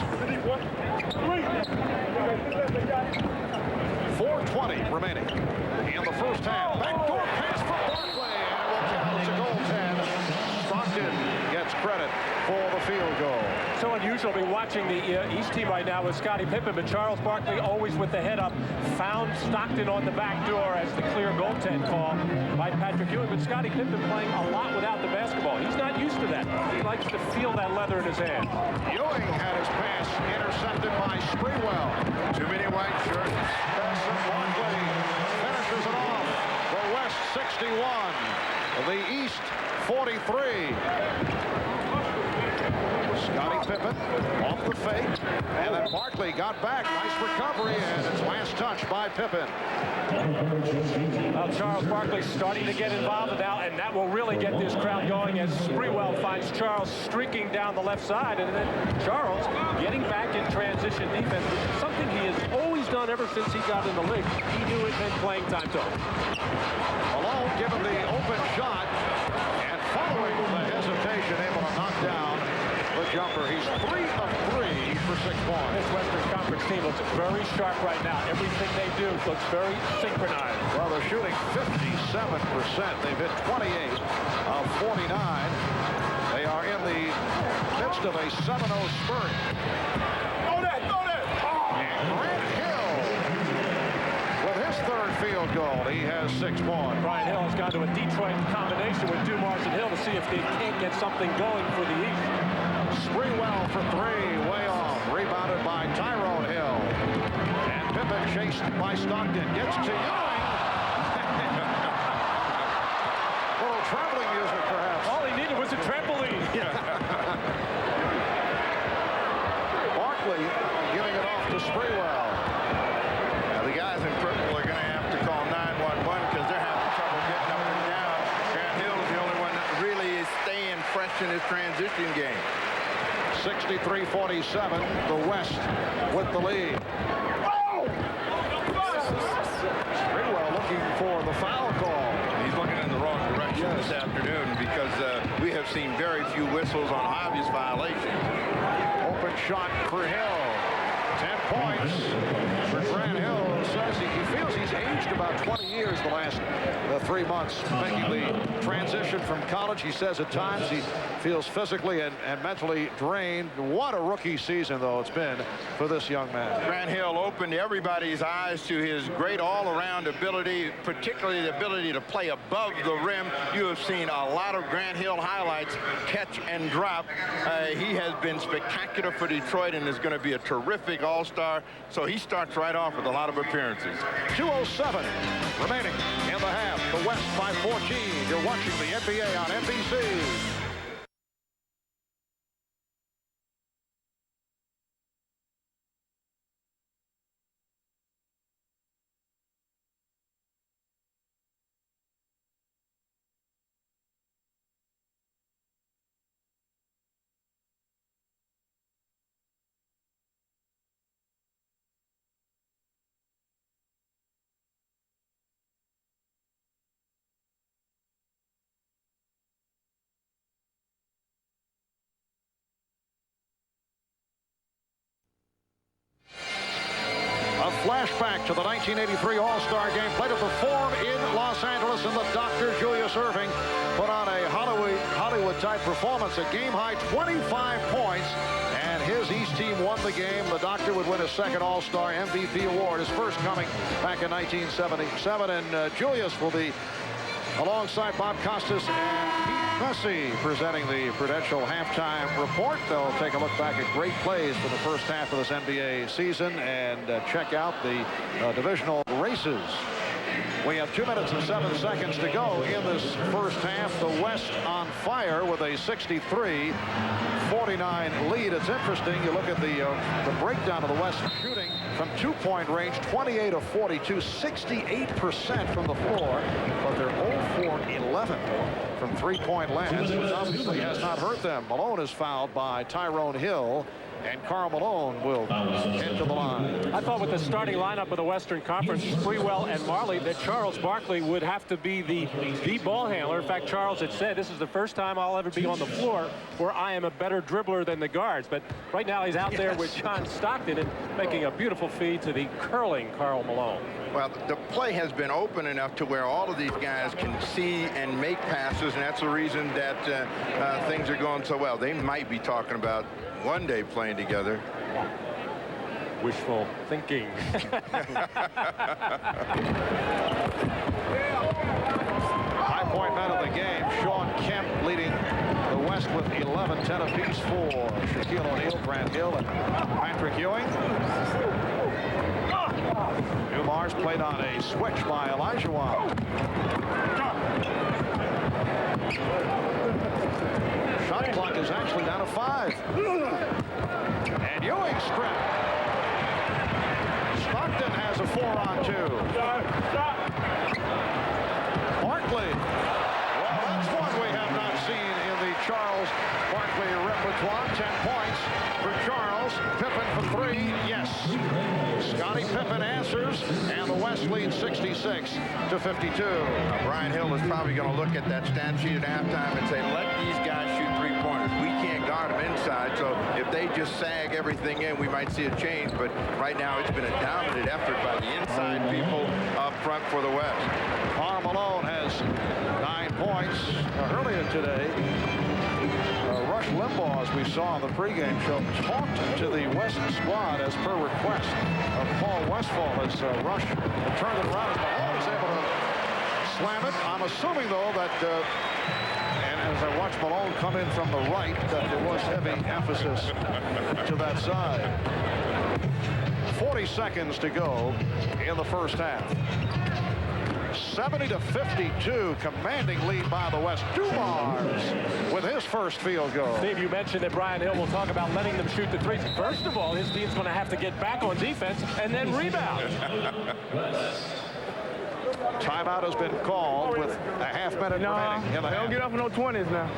4:20 remaining in the first half. Backdoor pass for Barkley, and it will count. It's a goaltend. Stockton gets credit for the field goal. So unusual to be watching the East team right now with Scottie Pippen, but Charles Barkley always with the head up, found Stockton on the back door as the clear goaltend call by Patrick Ewing. But Scottie Pippen playing a lot without the basketball. He's not used to that. He likes to feel that leather in his hand. Ewing had his pass intercepted by Sprewell. Too many white shirts. Barkley finishes it off. The West 61. The East 43. Scottie Pippen off the fake, and then Barkley got back. Nice recovery, and it's last touch by Pippen. Well, Charles Barkley starting to get involved now, and that will really get this crowd going as Sprewell finds Charles streaking down the left side, and then Charles getting back in transition defense, which is something he has always done ever since he got in the league. He knew it meant playing time to him. Malone given the open shot, and following the hesitation, able to knock down the jumper. He's 3 of 3 for 6 points. This Western Conference team looks very sharp right now. Everything they do looks very synchronized. Well, they're shooting 57%. They've hit 28 of 49. They are in the midst of a 7-0 spurt. Go that! And Grant Hill with his 3rd field goal. He has 6 points. Brian Hill has gone to a Detroit combination with Dumars and Hill to see if they can't get something going for the East. Sprewell for 3, way off. Rebounded by Tyrone Hill. And Pippen chased by Stockton. Gets to Ewing. Little traveling music, perhaps. All he needed was a trampoline. Barkley giving it off to Sprewell. Now, the guys in purple are going to have to call 911 because they're having trouble getting up and down. Grant Hill is the only one that really is staying fresh in his transition game. 63-47, the West with the lead. Sprewell looking for the foul call. He's looking in the wrong direction this afternoon because we have seen very few whistles on obvious violations. Open shot for Hill. 10 points for Grant Hill. Says he feels he's aged about 20 years the last 3 months, making the transition from college. He says at times he feels physically and mentally drained. What a rookie season, though, it's been for this young man. Grant Hill opened everybody's eyes to his great all-around ability, particularly the ability to play above the rim. You have seen a lot of Grant Hill highlights, catch and drop. He has been spectacular for Detroit and is going to be a terrific all-star. So he starts right off with a lot of appearances. 2:07 remaining in the half. The West by 14. You're watching the NBA on NBC. Flashback to the 1983 All-Star Game played at the Forum in Los Angeles, and the Dr. Julius Erving put on a Hollywood-type performance. A game-high 25 points, and his East team won the game. The Doctor would win his 2nd All-Star MVP award, his first coming back in 1977, and Julius will be alongside Bob Costas and Pete Messi presenting the Prudential halftime report. They'll take a look back at great plays for the first half of this NBA season and check out the divisional races. We have 2 minutes and 7 seconds to go in this first half. The West on fire with a 63-49 lead. It's interesting. You look at the breakdown of the West shooting from 2-point range, 28 of 42, 68% from the floor, but they're 0 for 11 from 3-point land, which obviously has not hurt them. Malone is fouled by Tyrone Hill, and Karl Malone will head to the line. I thought with the starting lineup of the Western Conference, Sprewell and Marley, that Charles Barkley would have to be the ball handler. In fact, Charles had said, this is the first time I'll ever be on the floor where I am a better dribbler than the guards. But right now he's out there with John Stockton and making a beautiful feed to the curling Karl Malone. Well, the play has been open enough to where all of these guys can see and make passes, and that's the reason that things are going so well. They might be talking about one day playing together. Wishful thinking. High point man of the game, Sean Kemp leading the West with 11, 10 apiece for Shaquille O'Neal, Grant Hill, and Patrick Ewing. Dumars played on a switch by Olajuwon. Shot clock is actually down to 5. And Ewing stripped. Stockton has a 4-on-2. Barkley. Well, that's one we have not seen in the Charles Barkley repertoire. 10 points for Charles. Pippen for 3. Yes. Scottie Pippen answers, and the West leads 66-52. Brian Hill is probably going to look at that stat sheet at halftime and say, let these guys shoot three-pointers. We can't guard them inside, so if they just sag everything in, we might see a change. But right now, it's been a dominant effort by the inside people up front for the West. Karl Malone has 9 points. Earlier today, Rush Limbaugh, as we saw on the pregame show, talked to the West squad as per request of Paul Westphal as Rush turned it around. Malone was able to slam it. I'm assuming, though, that and as I watch Malone come in from the right, that there was heavy emphasis to that side. 40 seconds to go in the first half. 70-52, commanding lead by the West. Dumars with his first field goal. Steve, you mentioned that Brian Hill will talk about letting them shoot the threes. First of all, his team's going to have to get back on defense and then rebound. Timeout has been called with a half-minute remaining in the half. Don't get up for no 20s now.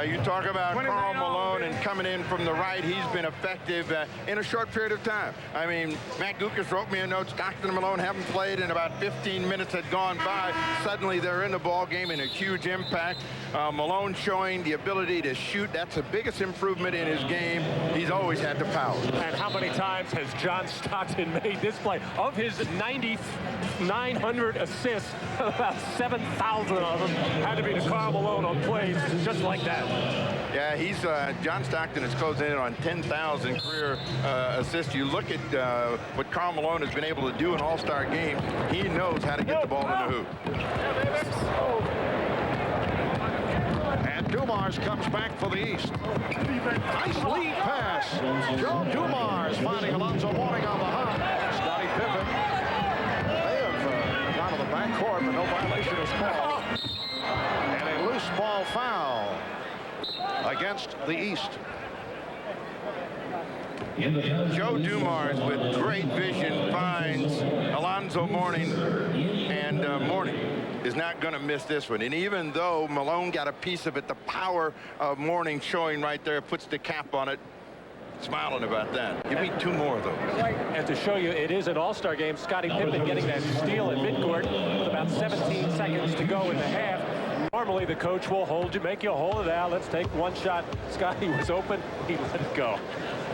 You talk about Karl Malone and coming in from the right. He's been effective in a short period of time. I mean, Matt Gukas wrote me a note. Stockton and Malone haven't played in about 15 minutes had gone by. Suddenly they're in the ball game and a huge impact. Malone showing the ability to shoot. That's the biggest improvement in his game. He's always had the power. And how many times has John Stockton made this play? Of his 900 assists, about 7,000 of them had to be to Karl Malone on plays just like that. Yeah, he's John Stockton is closing in on 10,000 career assists. You look at what Karl Malone has been able to do in all-star games. He knows how to get the ball in the hoop. And Dumars comes back for the East. Nice lead pass. Joe Dumars finding Alonzo Mourning on the hop. Scottie Pippen. They have gone to the backcourt, but no violation is called. And a loose ball foul against the East. Joe Dumars with great vision finds Alonzo Mourning, and Mourning is not going to miss this one. And even though Malone got a piece of it, the power of Mourning showing right there, puts the cap on it. Smiling about that. Give me 2 more of those. And to show you it is an all-star game, Scottie Pippen getting that steal at midcourt with about 17 seconds to go in the half. Normally the coach will hold you, make you hold it out. Let's take one shot. Scottie was open. He let it go.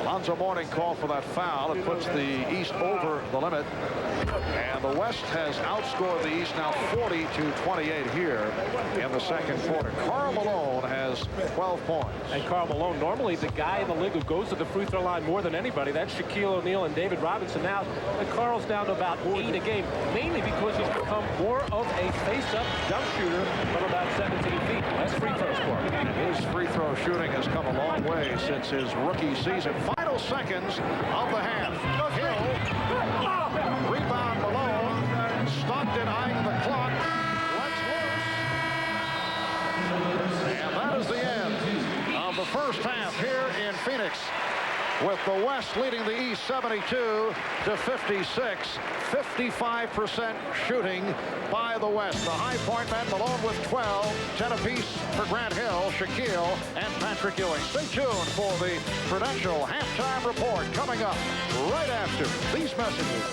Alonzo Mourning called for that foul. It puts the East over the limit. And the West has outscored the East now 40-28 here in the second quarter. Karl Malone has 12 points. And Karl Malone, normally the guy in the league who goes to the free throw line more than anybody. That's Shaquille O'Neal and David Robinson. Now, Karl's down to about 8 a game, mainly because he's become more of a face-up jump shooter from about 17 feet. Less free throws for him. And his free throw shooting has come a long way since his rookie season. Final seconds of the half. Hill. Rebound Malone. Stockton eyeing the clock. Lets loose. And that is the end of the first half here in Phoenix, with the West leading the East 72-56. 55% shooting by the West. The high point man, Malone with 12, 10 apiece for Grant Hill, Shaquille, and Patrick Ewing. Stay tuned for the Prudential halftime report coming up right after these messages.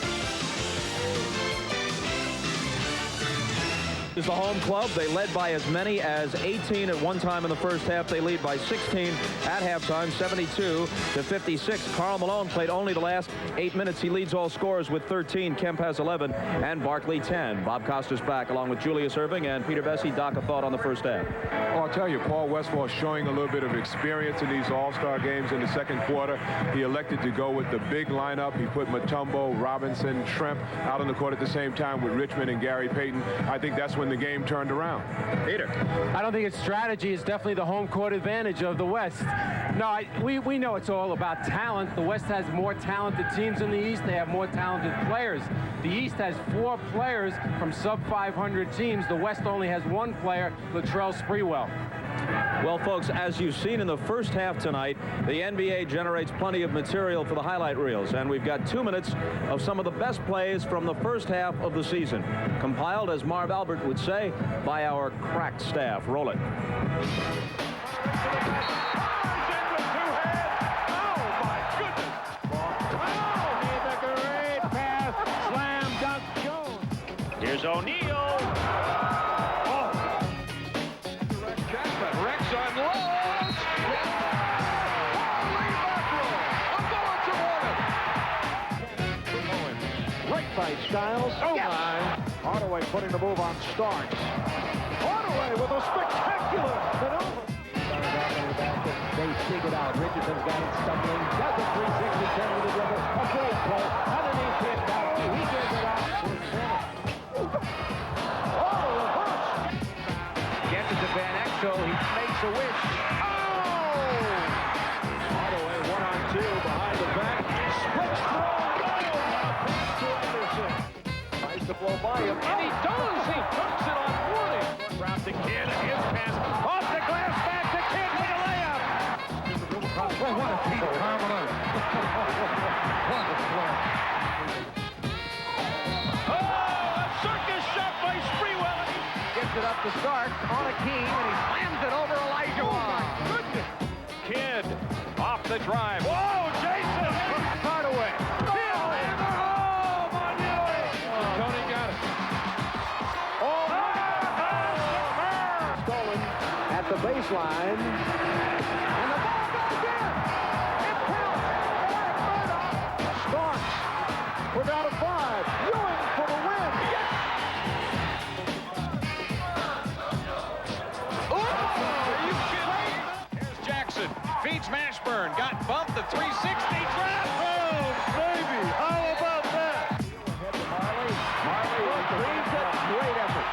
Is the home club. They led by as many as 18 at one time in the first half. They lead by 16 at halftime, 72-56. Karl Malone played only the last 8 minutes. He leads all scorers with 13. Kemp has 11 and Barkley 10. Bob Costas back along with Julius Erving and Peter Bessie. Doc, a thought on the first half? Oh, I'll tell you, Paul Westphal is showing a little bit of experience in these all-star games in the second quarter. He elected to go with the big lineup. He put Mutombo, Robinson, Shrimp out on the court at the same time with Richmond and Gary Payton. I think that's when the game turned around. Peter. I don't think it's strategy. It's definitely the home court advantage of the West. No, we know it's all about talent. The West has more talented teams than the East. They have more talented players. The East has 4 players from sub-500 teams. The West only has 1 player, Latrell Sprewell. Well, folks, as you've seen in the first half tonight, the NBA generates plenty of material for the highlight reels, and we've got 2 minutes of some of the best plays from the first half of the season, compiled, as Marv Albert would say, by our crack staff. Roll it. Here's O'Neal. Oh. Rex unloads. Right by Styles. Oh, yes. My. Hardaway putting the move on Starks. Hardaway with a spectacular maneuver. They dig it out. Richardson's got it stumbling. Does a 360, 10 with the dribble. A great play. Underneath him. Barkley. He gives it out. Gets it to Van Exel. He makes a wish. Oh! Hardaway 1-on-2 behind the back. Splits throw. Tries to blow by him. And he does. He dunks it on Mourning. Grab the kid. His pass. Off the glass. Back to Kid with a layup. What a feat. What a play. It up to Starks on a key, and he slams it over Olajuwon. Oh, my goodness. Kid off the drive. Whoa, Jason! Hardaway. Oh, Majerle. Tony got it. Stolen at the baseline. And the ball goes in. It counts. Starks without a 5. Ewing for the win. Feeds Mashburn, got bumped, the 360 drop. Oh, baby, how about that? Ahead to Marley retrieves it. Great effort.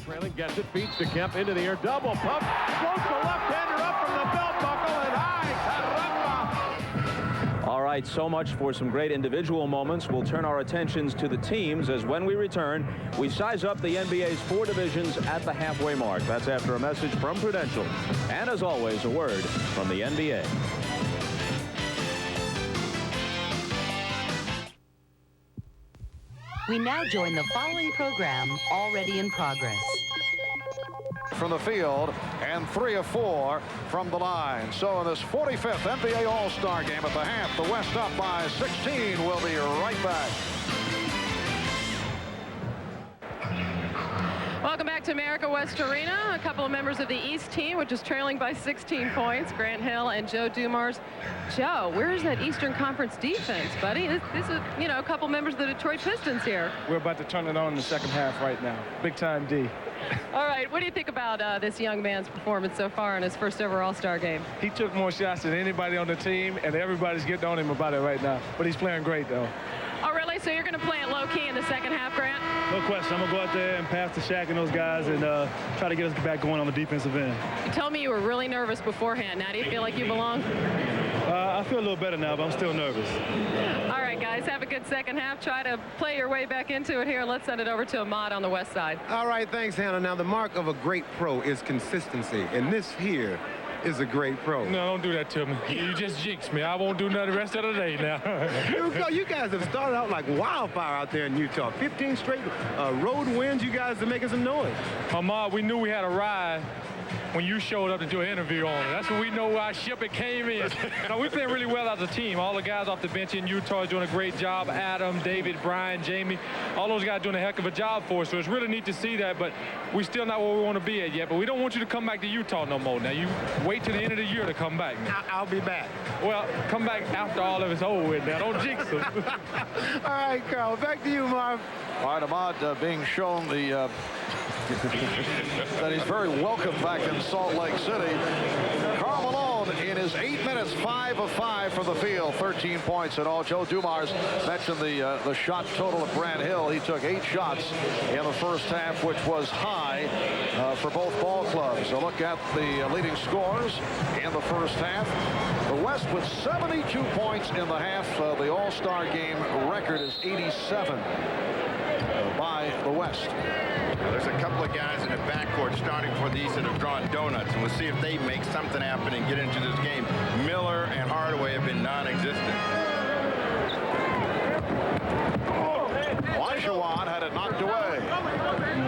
Trailing, gets it, feeds to Kemp, into the air, double pump, floats the left-hander up from the belt buckle, and high, caramba. All right, so much for some great individual moments. We'll turn our attentions to the teams, as when we return, we size up the NBA's 4 divisions at the halfway mark. That's after a message from Prudential. And as always, a word from the NBA. We now join the following program, already in progress. From the field, and 3 of 4 from the line. So in this 45th NBA All-Star game at the half, the West up by 16. We'll be right back. Welcome back to America West Arena. A couple of members of the East team, which is trailing by 16 points, Grant Hill and Joe Dumars. Joe, where's that Eastern Conference defense, buddy? This is, you know, a couple members of the Detroit Pistons here. We're about to turn it on in the second half right now. Big time D. All right, what do you think about this young man's performance so far in his first ever All-Star game? He took more shots than anybody on the team, and everybody's getting on him about it right now. But he's playing great, though. Oh, really? So you're going to play it low-key in the second half, Grant? No question. I'm going to go out there and pass to Shaq and those guys and try to get us back going on the defensive end. You told me you were really nervous beforehand. Now, do you feel like you belong? I feel a little better now, but I'm still nervous. All right, guys, have a good second half. Try to play your way back into it here. Let's send it over to Ahmad on the west side. All right, thanks, Hannah. Now, the mark of a great pro is consistency, and this here is a great pro. No, don't do that to me. You just jinxed me. I won't do nothing the rest of the day now. You guys have started out like wildfire out there in Utah. 15 straight road wins. You guys are making some noise. Ahmad, we knew we had a ride when you showed up to do an interview on it. That's when we know our ship it came in. No, we're playing really well as a team. All the guys off the bench in Utah are doing a great job. Adam, David, Brian, Jamie, all those guys doing a heck of a job for us. So it's really neat to see that, but we're still not where we want to be at yet. But we don't want you to come back to Utah no more. Now, you wait till the end of the year to come back. I'll be back. Well, come back after all of it's over with now. Don't jinx us. All right, Carl, back to you, Marv. All right, Ahmad being shown the that he's very welcome back in Salt Lake City. Karl Malone in his 8 minutes, 5 of 5 from the field, 13 points in all. Joe Dumars mentioned the shot total of Grant Hill. He took 8 shots in the first half, which was high for both ball clubs. So look at the leading scorers in the first half. The West with 72 points in the half. The All-Star game record is 87. by the West. There's a couple of guys in the backcourt starting for the East that have drawn donuts, and we'll see if they make something happen and get into this game. Miller and Hardaway have been non-existent. Olajuwon had it knocked away.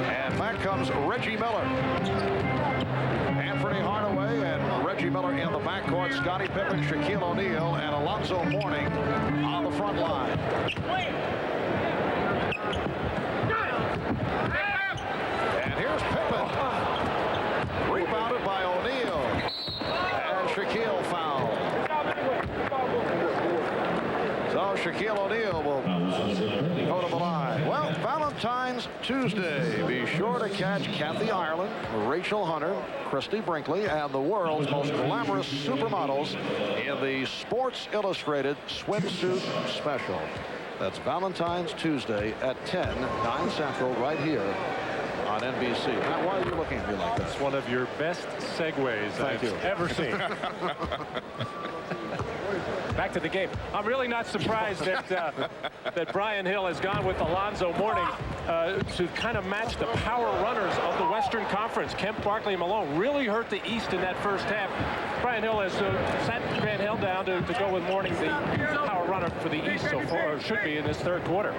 And back comes Reggie Miller. Anthony Hardaway and Reggie Miller in the backcourt. Scottie Pippen, Shaquille O'Neal, and Alonzo Mourning on the front line. And here's Pippen. Rebounded by O'Neal. And Shaquille fouled. So Shaquille O'Neal will go to the line. Well, Valentine's Tuesday. Be sure to catch Kathy Ireland, Rachel Hunter, Christy Brinkley, and the world's most glamorous supermodels in the Sports Illustrated Swimsuit Special. That's Valentine's Tuesday at 10, 9 Central, right here on NBC. Matt, why are you looking at me like that? It's one of your best segues I've ever seen. Back to the game. I'm really not surprised that that Brian Hill has gone with Alonzo Mourning to kind of match the power runners of the Western Conference. Kemp, Barkley, and Malone really hurt the East in that first half. Brian Hill has sat Van Hill down to go with Mourning, the power runner for the East so far, or should be in this third quarter.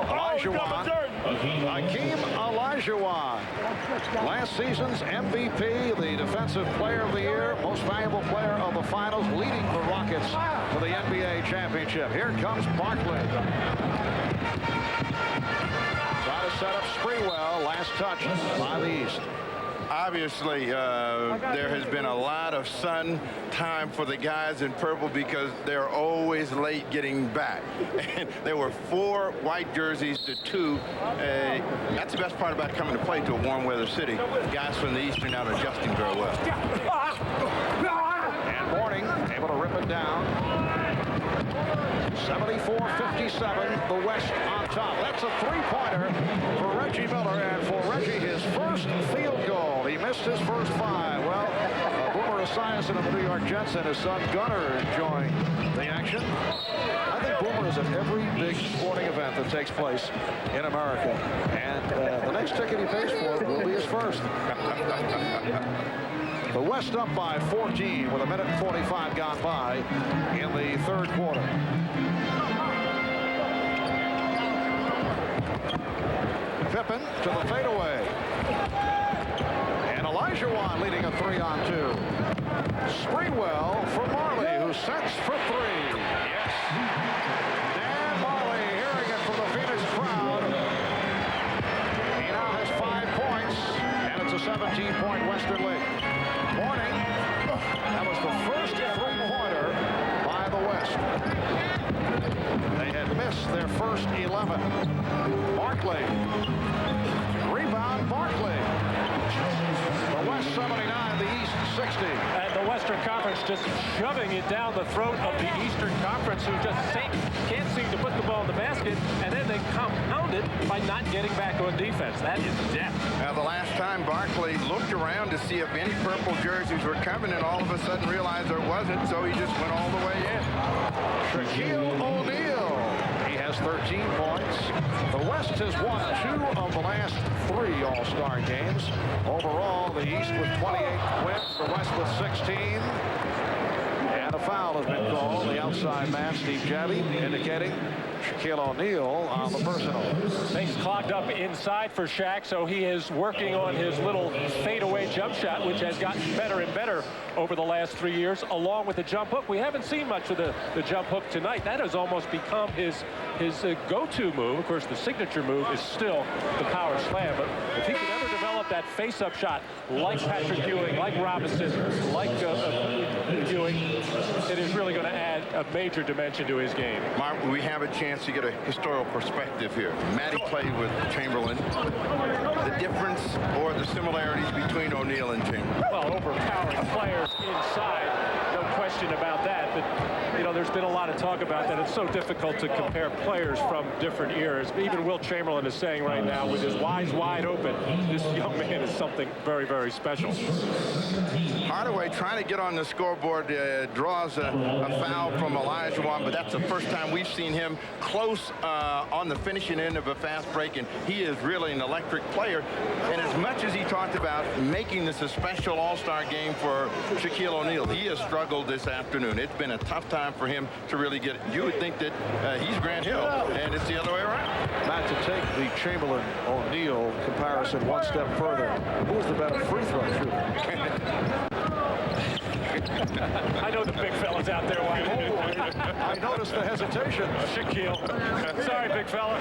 Olajuwon. Hakeem Olajuwon. Last season's MVP, the Defensive Player of the Year, Most Valuable Player of the Finals, leading the Rockets to the NBA Championship. Here comes Barkley. Try to set up Sprewell. Last touch by the East. Obviously, there has been a lot of sun time for the guys in purple because they're always late getting back. And there were 4 white jerseys to 2. That's the best part about coming to play to a warm weather city. Guys from the East are now adjusting very well. And Mourning able to rip it down. 74-57, the West on top. That's a three-pointer for Reggie Miller, and for Reggie, his first field goal. He missed his first 5. Well, Boomer Esiason of the New York Jets and his son Gunnar enjoying the action. I think Boomer is at every big sporting event that takes place in America, and the next ticket he pays for will be his first. The West up by 14 with 1:45 gone by in the third quarter. Pippen to the fadeaway. And Olajuwon leading a 3-on-2. Sprewell for Marley, who sets for 3. Yes. Dan Marley hearing it from the Phoenix crowd. He now has 5 points, and it's a 17-point Western lead. Mourning. That was the first 3-pointer by the West. They had missed their first 11. Barkley. Rebound, Barkley. The West 79, the East 60. And the Western Conference just shoving it down the throat of the Eastern Conference, who just can't seem to put the ball in the basket, and then they compound it by not getting back on defense. That is depth. Now, the last time Barkley looked around to see if any purple jerseys were coming, and all of a sudden realized there wasn't, so he just went all the way in. Shaquille O'Neal. He has 13 points. The West has won 2 of the last 3 All-Star games. Overall, the East with 28 wins, the West with 16. And a foul has been called. The outside man, Steve Javie, indicating Shaquille O'Neal on the personal. Things clogged up inside for Shaq, so he is working on his little fadeaway jump shot, which has gotten better and better over the last 3 years, along with the jump hook. We haven't seen much of the jump hook tonight. That has almost become his go-to move. Of course, the signature move is still the power slam, but if he can ever develop that face-up shot like Patrick Ewing, like Robinson, like Ewing, it is really going to add a major dimension to his game. Mark, we have a chance to get a historical perspective here. Matty played with Chamberlain. The difference or the similarities between O'Neal and Chamberlain? Well, overpowering players inside, no question about that. But You know, there's been a lot of talk about that. It's so difficult to compare players from different eras. Even Will Chamberlain is saying right now, with his eyes wide open, this young man is something very, very special. Hardaway trying to get on the scoreboard, draws a foul from Olajuwon, but that's the first time we've seen him close on the finishing end of a fast break, and he is really an electric player. And as much as he talked about making this a special all-star game for Shaquille O'Neal, he has struggled this afternoon. It's been a tough time for him to really get it. You would think that he's Grant Hill, and it's the other way around. Not to take the Chamberlain-O'Neal comparison one step further. Who's the better free throw shooter? I know the big fellas out there. I noticed the hesitation. Shaquille. Sorry, big fella.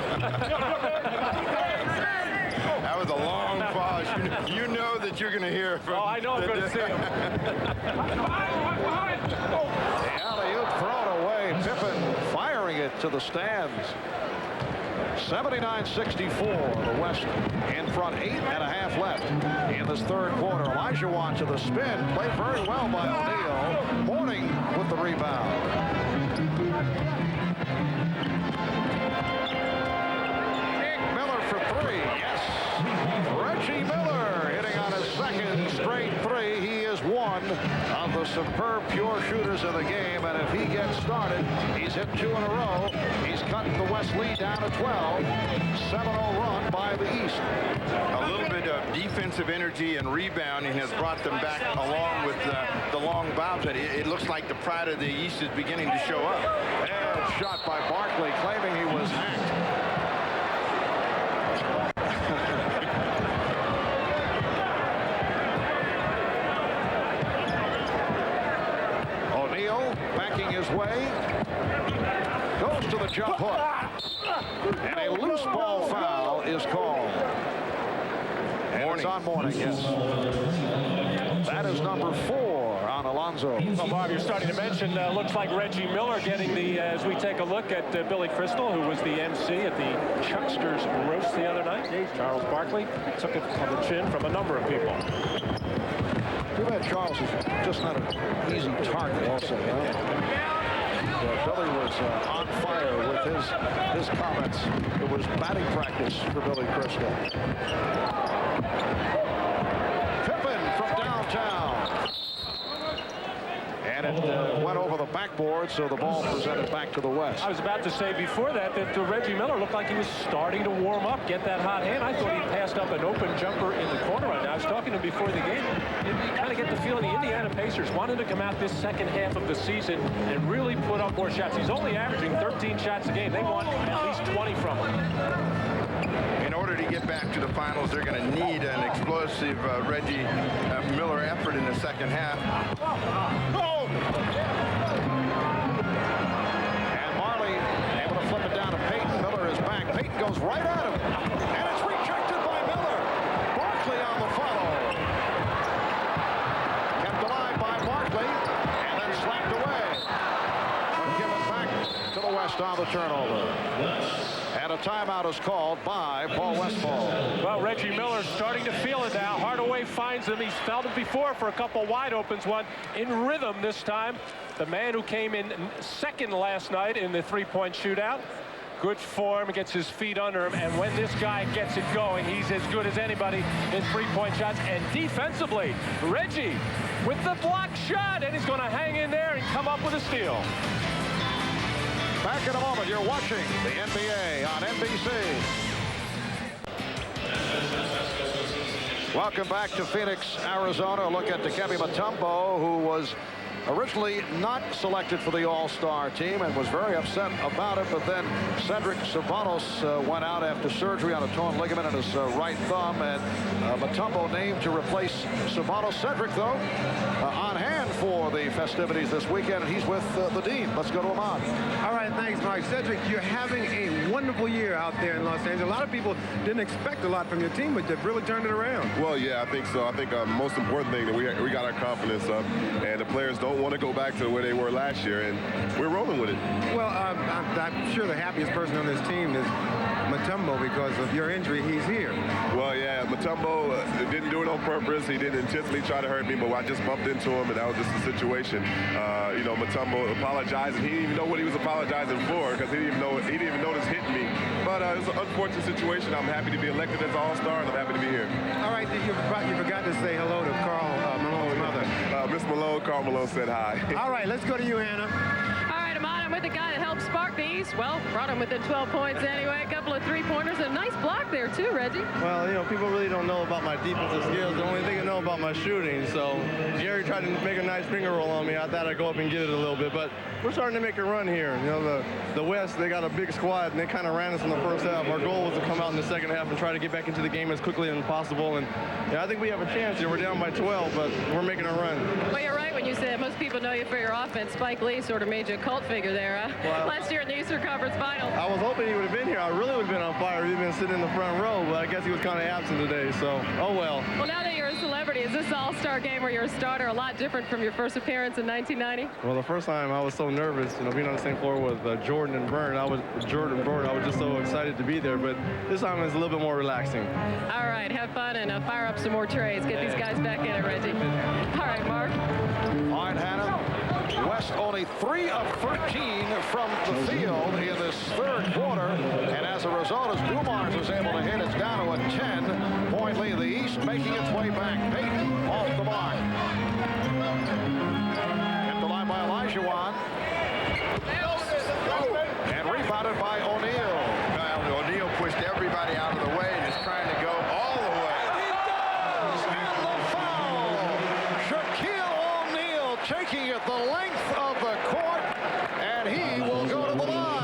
That was a long pause. You know that you're going to hear from... Oh, I know I'm going to see him. The alley-oop thrown away. Pippen firing it to the stands. 79-64. The West in front, 8.5 left in this third quarter. Olajuwon to the spin. Played very well by O'Neal. Mourning with the rebound. Miller for three. Yes. Reggie Miller hitting on his second straight three. He is one of the superb pure shooters of the game, and if he gets started, he's hit 2 in a row. He's cut the West lead down to 12. 7-0 run by the East. A little bit of defensive energy and rebounding has brought them back along with the long bounce. It looks like the pride of the East is beginning to show up. And shot by Barkley, claiming he was hacked. O'Neal backing his way. Goes to the jump hook. And a loose ball foul is called. And it's on Mourning, yes. That is number 4 on Alonzo. Well, Bob, you're starting to mention, looks like Reggie Miller getting the, as we take a look at Billy Crystal, who was the MC at the Chucksters roast the other night. Charles Barkley took it on the chin from a number of people. Too bad Charles is just not an easy target also. Billy was on fire with his comments. It was batting practice for Billy Crystal. Pippen from downtown. And it went over the backboard, so the ball presented back to the West. I was about to say before that Reggie Miller looked like he was starting to warm up, get that hot hand. I thought he passed up an open jumper in the corner right now. I was talking to him before the game. You kind of get the feeling the Indiana Pacers wanted to come out this second half of the season and really put up more shots. He's only averaging 13 shots a game. They want at least 20 from him. In order to get back to the finals, they're going to need an explosive Reggie Miller effort in the second half. Oh! And Marley able to flip it down to Payton. Miller is back. Payton goes right at him. And it's rejected by Miller. Barkley on the follow. Kept alive by Barkley. And then slapped away. Given back to the West on the turnover. And a timeout is called by Paul Westphal. Well, Reggie Miller's starting to feel it now. Hardaway finds him. He's felt him before for a couple wide opens. One in rhythm this time. The man who came in second last night in the three-point shootout. Good form, gets his feet under him. And when this guy gets it going, he's as good as anybody in three-point shots. And defensively, Reggie with the block shot. And he's going to hang in there and come up with a steal. Back in a moment. You're watching the NBA on NBC. Welcome back to Phoenix, Arizona. A look at Kemp Mutombo, who was originally not selected for the All-Star team and was very upset about it, but then Cedric Ceballos went out after surgery on a torn ligament in his right thumb, and Mutombo named to replace Ceballos. Cedric, though, on hand for the festivities this weekend, and he's with the Dean. Let's go to Ahmad. All right, thanks, Mike. Cedric, you're having a wonderful year out there in Los Angeles. A lot of people didn't expect a lot from your team, but they've really turned it around. Well, yeah, I think so. I think the most important thing that we got our confidence up, and the players don't want to go back to where they were last year, and we're rolling with it. Well, I'm sure the happiest person on this team is Mutombo, because of your injury, he's here. Well, yeah, Mutombo didn't do it on purpose. He didn't intentionally try to hurt me, but I just bumped into him, and that was just the situation. You know, Mutombo apologized, and he didn't even know what he was apologizing for because he didn't even notice hitting me. But it was an unfortunate situation. I'm happy to be elected as All-Star, and I'm happy to be here. All right, you forgot to say hello to Carl Malone's mother. Miss Malone, Carl Malone said hi. All right, let's go to you, Hannah. I'm with the guy that helped spark the East. Well, brought him within 12 points anyway. A couple of three-pointers and a nice block there too, Reggie. Well, you know, people really don't know about my defensive skills. The only thing they know about my shooting. So Jerry tried to make a nice finger roll on me. I thought I'd go up and get it a little bit, but we're starting to make a run here. You know, the West, they got a big squad, and they kind of ran us in the first half. Our goal was to come out in the second half and try to get back into the game as quickly as possible. And yeah, I think we have a chance here. We're down by 12, but we're making a run. Well, you're right when you said most people know you for your offense. Spike Lee sort of made you a cult figure there, huh? Well, last year in the Eastern Conference Finals. I was hoping he would have been here. I really would have been on fire. He'd been sitting in the front row, but I guess he was kind of absent today, so oh well. Well, now that you're a celebrity, is this All-Star game where you're a starter a lot different from your first appearance in 1990? Well, the first time I was so nervous, you know, being on the same floor with Jordan and Byrne. I was just so excited to be there, but this time it's a little bit more relaxing. All right, have fun and fire up some more trays. Get these guys back in it, Reggie. All right, Mark. All right, Hannah. West only 3 of 13 from the field in this third quarter, and as a result, as Dumars is able to hit, it's down to a 10-point lead. The East making its way back. Payton off the mark. Hit the line by Olajuwon. And rebounded by O'Neal. O'Neal pushed everybody out of the way and is trying to go all the way. And the foul. Shaquille O'Neal taking it the length of the court, and he will go to the line.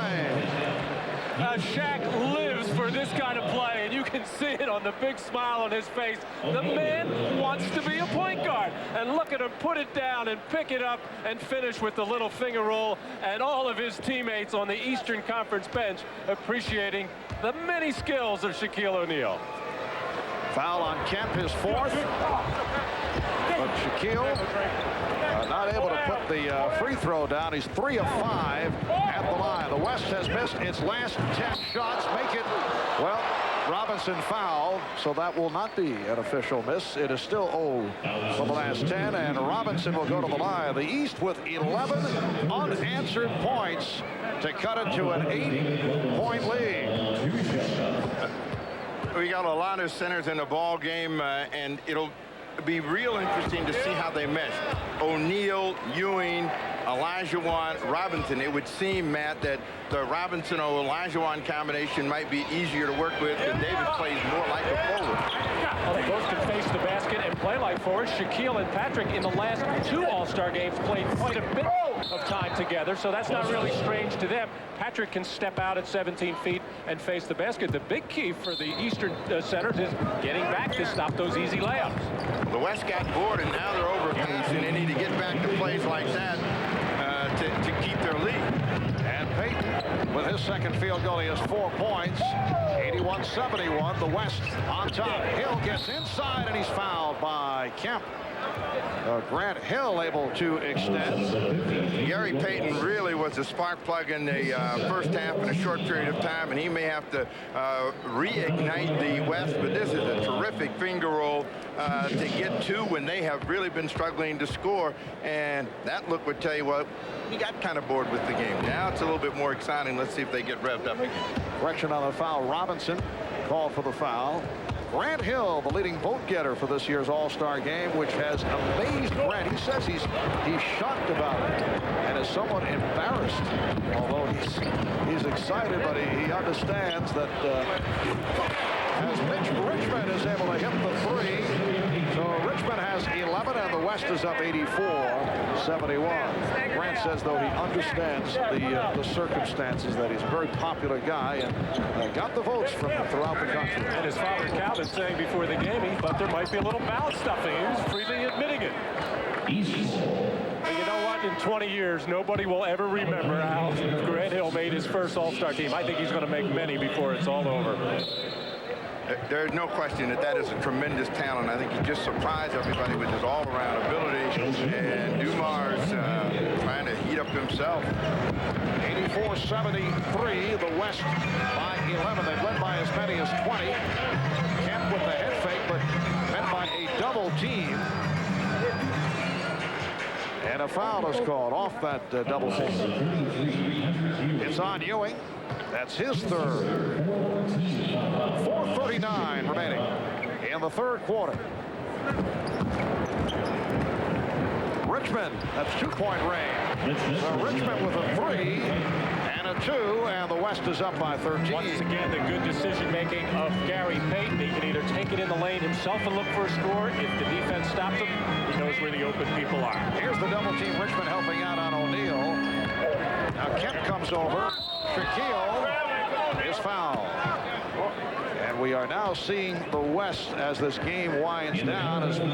Shaq lives for this kind of play, and you can see it on the big smile on his face. The man wants to be a point guard, and look at him put it down and pick it up and finish with the little finger roll, and all of his teammates on the Eastern Conference bench appreciating the many skills of Shaquille O'Neal. Foul on Kemp, his fourth. But Shaquille not able to put the free throw down. He's 3 of 5 at the line. The West has missed its last 10 shots. Make it, well, Robinson fouled, so that will not be an official miss. It is still 0 for the last 10, and Robinson will go to the line. The East with 11 unanswered points to cut it to an 8-point lead. We got a lot of centers in the ball game, and it'll be real interesting to see how they mesh. O'Neal, Ewing, Olajuwon, Robinson. It would seem, Matt, that the Robinson or Olajuwon combination might be easier to work with, because Davis plays more like a forward. Well, they both can face the basket and play like forwards. Shaquille and Patrick in the last 2 All-Star games played quite a bit of time together, so that's not really strange to them. Patrick can step out at 17 feet and face the basket. The big key for the Eastern centers is getting back to stop those easy layups. The West got bored, and now they're over a piece, and they need to get back to plays like that to keep their lead. And Payton, with his second field goal, he has 4 points. 81-71, the West on top. Hill gets inside, and he's fouled by Kemp. Grant Hill able to extend. Gary Payton really was a spark plug in the first half in a short period of time, and he may have to reignite the West, but this is a terrific finger roll to get to when they have really been struggling to score, and that look would tell you, well, we got kind of bored with the game. Now it's a little bit more exciting. Let's see if they get revved up again. Correction on the foul. Robinson called for the foul. Grant Hill, the leading vote getter for this year's All-Star game, which has amazed Grant. He says he's shocked about it and is somewhat embarrassed, although he's excited, but he understands that as Richmond is able to hit the 3, so Richmond has 11 and the West is up 84-71. Grant says, though, he understands the circumstances, that he's a very popular guy and got the votes from throughout the country. And his father Calvin saying before the game he thought there might be a little ballot stuffing. He was freely admitting it. And you know what? In 20 years, nobody will ever remember how Grant Hill made his first All-Star team. I think he's going to make many before it's all over. There's no question that is a tremendous talent. I think he just surprised everybody with his all-around ability. And Dumars trying to heat up up himself. 84-73, the West by 11. They've led by as many as 20. Kemp with the head fake, but met by a double team. And a foul is called off that double team. It's on Ewing. That's his third. 4:39 remaining in the third quarter. Richmond, that's 2-point range. Richmond with a 3 and a 2, and the West is up by 13. Once again, the good decision-making of Gary Payton. He can either take it in the lane himself and look for a score. If the defense stops him, he knows where the open people are. Here's the double team. Richmond helping out on O'Neal. Now Kemp comes over. Shaquille is fouled. And we are now seeing the West as this game winds down. As we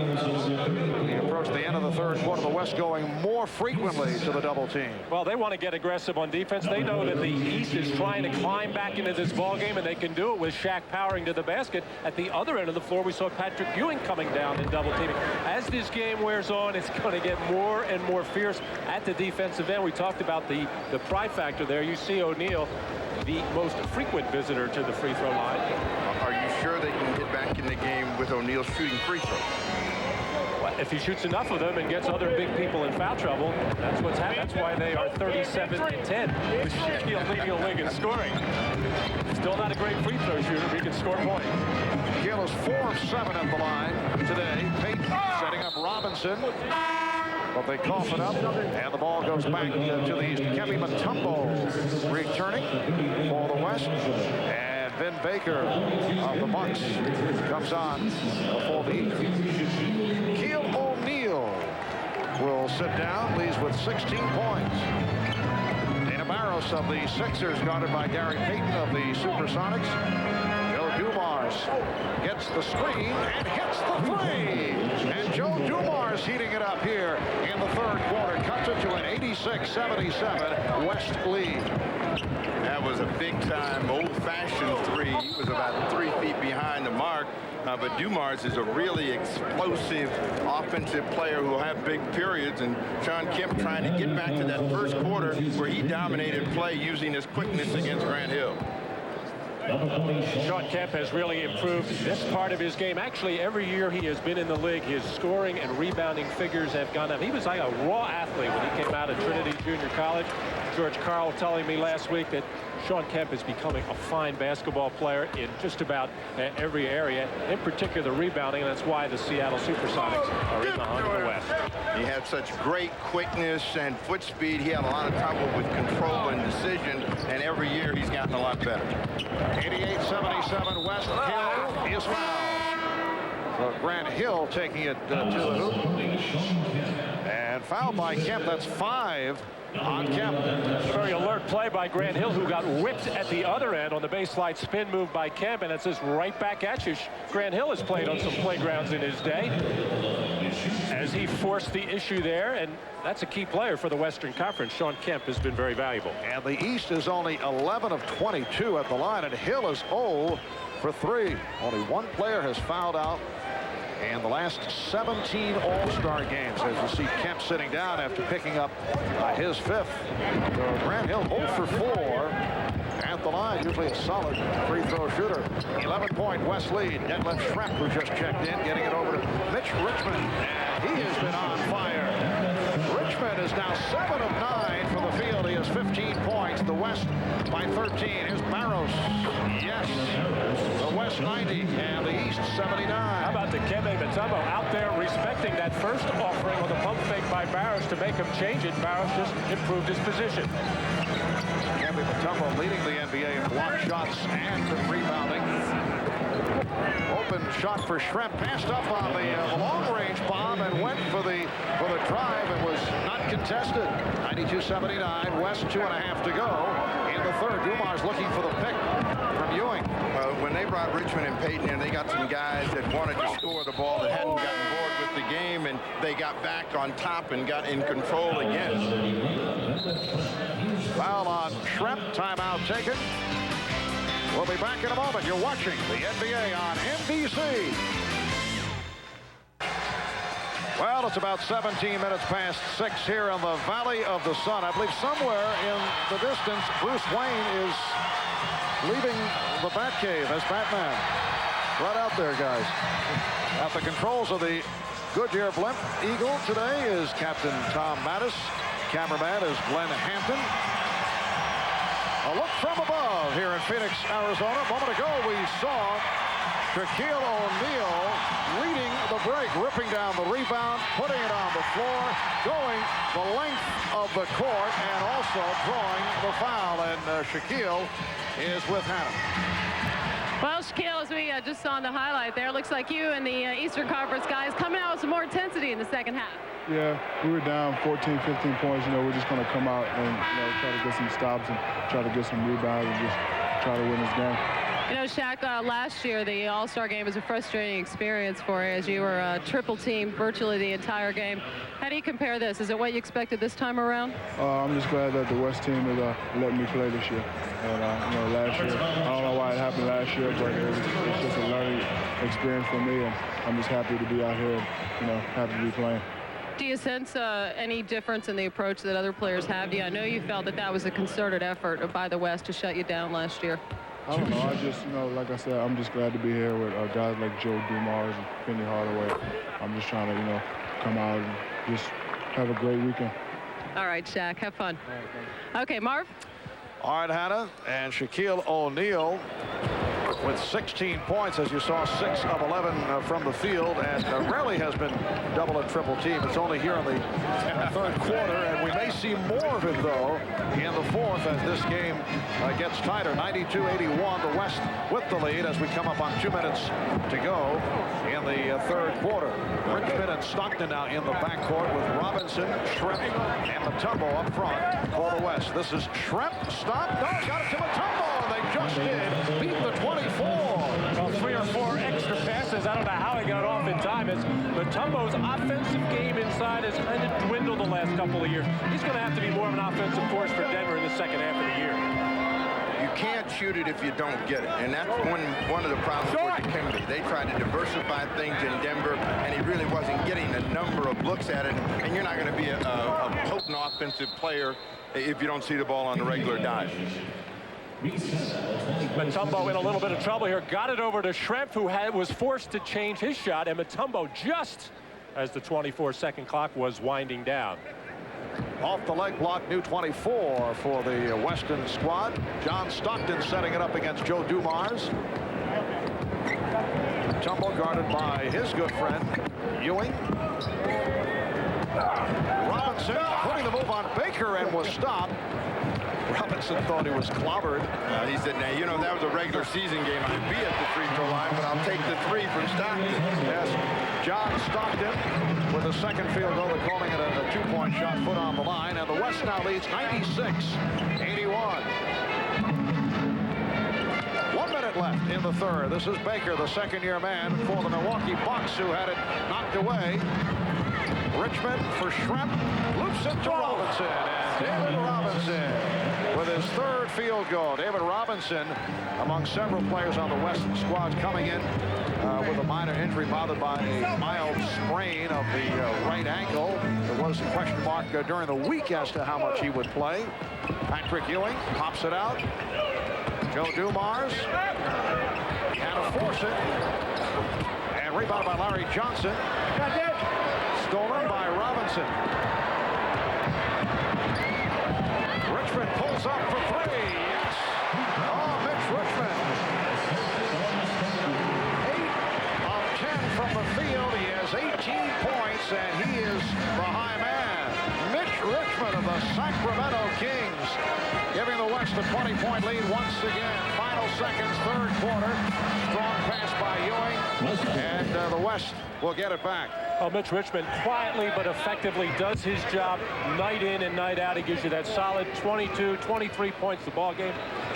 approach the end of the third quarter, the West going more frequently to the double team. Well, they want to get aggressive on defense. They know that the East is trying to climb back into this ball game, and they can do it with Shaq powering to the basket. At the other end of the floor, we saw Patrick Ewing coming down and double teaming. As this game wears on, it's going to get more and more fierce at the defensive end. We talked about the pride factor there. You see O'Neal, the most frequent visitor to the free throw line. Are you sure they can get back in the game with O'Neal shooting free throws? Well, if he shoots enough of them and gets other big people in foul trouble, that's what's happening. That's why they are 37-10 with Shaquille leading the league in scoring. Still not a great free throw shooter, but he can score points. Shaquille is 4 of 7 at the line today. Payton setting up Robinson. But they cough it up, and the ball goes back to the East. Kevin Mutombo returning for the West. And Ben Baker of the Bucks comes on for the East. Keel O'Neal will sit down, leads with 16 points. Dana Barros of the Sixers, guarded by Gary Payton of the Supersonics. Joe Dumars gets the screen and hits the three. And Joe Dumars heating it up here in the third quarter. Cuts it to an 86-77 West lead. That was a big-time, old-fashioned three. He was about 3 feet behind the mark. But Dumars is a really explosive offensive player who will have big periods. And Sean Kemp trying to get back to that first quarter where he dominated play using his quickness against Grant Hill. Sean Kemp has really improved this part of his game. Actually, every year he has been in the league, his scoring and rebounding figures have gone up. He was like a raw athlete when he came out of Trinity Junior College. George Carl telling me last week that Sean Kemp is becoming a fine basketball player in just about every area, in particular rebounding, and that's why the Seattle Supersonics are in the hunt of the West. He had such great quickness and foot speed. He had a lot of trouble with control and decision, and every year he's gotten a lot better. 88-77 West. Hill is fouled. So Grant Hill taking it to the hoop. And fouled by Kemp. That's 5 on Kemp. Very alert play by Grant Hill, who got whipped at the other end on the baseline spin move by Kemp, and it says right back at you. Grant Hill has played on some playgrounds in his day as he forced the issue there, and that's a key player for the Western Conference. Sean Kemp has been very valuable. And the East is only 11 of 22 at the line, and Hill is 0 for 3. Only one player has fouled out in the last 17 All-Star games, as you see Kemp sitting down after picking up his 5th. So Grant Hill 0 for 4 at the line, usually a solid free throw shooter. 11-point West lead. Detlef Schrempf, who just checked in, getting it over to Mitch Richmond, and he has been on fire. Richmond is now 7 of 9 from the field. He has 15 points. The West by 13. Here's Barros. Yes. The West 90 and the East 79. How about the Kempe Mutombo out there respecting that first offering on the pump fake by Barros to make him change it. Barros just improved his position. Kempe Mutombo leading the NBA in block shots and rebounding. Open shot for Schrempf, passed up on the long-range bomb and went for the drive and was not contested. 92-79, West 2.5 to go in the third. Dumars looking for the pick from Ewing. Well, when they brought Richmond and Payton in, they got some guys that wanted to score the ball that hadn't gotten bored with the game, and they got back on top and got in control again. Foul on Schrempf, timeout taken. We'll be back in a moment. You're watching the NBA on NBC. Well, it's about 17 minutes past 6 here in the Valley of the Sun. I believe somewhere in the distance, Bruce Wayne is leaving the Batcave as Batman. Right out there, guys. At the controls of the Goodyear Blimp Eagle today is Captain Tom Mattis. Cameraman is Glenn Hampton. A look from above here in Phoenix, Arizona. A moment ago, we saw Shaquille O'Neal leading the break, ripping down the rebound, putting it on the floor, going the length of the court, and also drawing the foul. And Shaquille is with Hannah. Well, Shaquille, as we just saw in the highlight there, looks like you and the Eastern Conference guys coming out with some more intensity in the second half. Yeah, we were down 14, 15 points. We're just going to come out and try to get some stops and try to get some rebounds and just try to win this game. Shaq, last year the All-Star game was a frustrating experience for you as you were triple teamed virtually the entire game. How do you compare this? Is it what you expected this time around? I'm just glad that the West team is letting me play this year. And last year, I don't know why it happened last year, but it's just a learning experience for me, and I'm just happy to be out here and happy to be playing. Do you sense any difference in the approach that other players have? I know you felt that was a concerted effort by the West to shut you down last year. I don't know. I just, like I said, I'm just glad to be here with guys like Joe Dumars and Penny Hardaway. I'm just trying to, come out and just have a great weekend. All right, Shaq, have fun. All right, thanks. Okay, Marv. All right, Hannah, and Shaquille O'Neal with 16 points, as you saw, 6 of 11 from the field, and rarely has been double and triple team. It's only here in the third quarter, and we may see more of it, though, in the fourth as this game gets tighter. 92-81, the West with the lead as we come up on 2 minutes to go in the third quarter. Richmond and Stockton now in the backcourt with Robinson, Shrimp, and Mutombo up front for the West. This is Shrimp, stop, no, got it to Mutombo, and they just did beat the 24. Well, 3 or 4 extra passes. I don't know how he got off in time. As Mutombo's offensive game inside has kind of dwindled the last couple of years. He's going to have to be more of an offensive force for Denver in the second half of the year. You can't shoot it if you don't get it, and that's one of the problems with Kemp. They tried to diversify things in Denver, and he really wasn't getting a number of looks at it, and you're not going to be a potent offensive player if you don't see the ball on a regular dive. Mutombo in a little bit of trouble here. Got it over to Shrimp, who was forced to change his shot, and Mutombo just as the 24-second clock was winding down. Off the leg block, new 24 for the Western squad. John Stockton setting it up against Joe Dumars. Mutombo guarded by his good friend, Ewing. Robinson putting the move on Baker and was stopped. Robinson thought he was clobbered. He said, now, that was a regular season game. I'd be at the free throw line, but I'll take the 3 from Stockton. Yes, John Stockton with the second field goal. They're calling it a 2-point shot, foot on the line, and the West now leads 96-81. 1 minute left in the third. This is Baker, the second-year man for the Milwaukee Bucks, who had it knocked away. Richmond for Shrimp, loops it to Robinson, and David Robinson with his third field goal. David Robinson, among several players on the Western squad, coming in with a minor injury, bothered by a mild sprain of the right ankle. There was a question mark during the week as to how much he would play. Patrick Ewing pops it out. Joe Dumars can't force it, and rebounded by Larry Johnson. Stolen by Robinson. Richmond pulls up for 3. Yes. Oh, Mitch Richmond. 8 of 10 from the field. He has 18 points, and he is the high man. Mitch Richmond of the Sacramento Kings, giving the West a 20-point lead once again. Final seconds, third quarter. Strong pass by Ewing, and the West will get it back. Well, Mitch Richmond quietly but effectively does his job night in and night out. He gives you that solid 22, 23 points the ball game.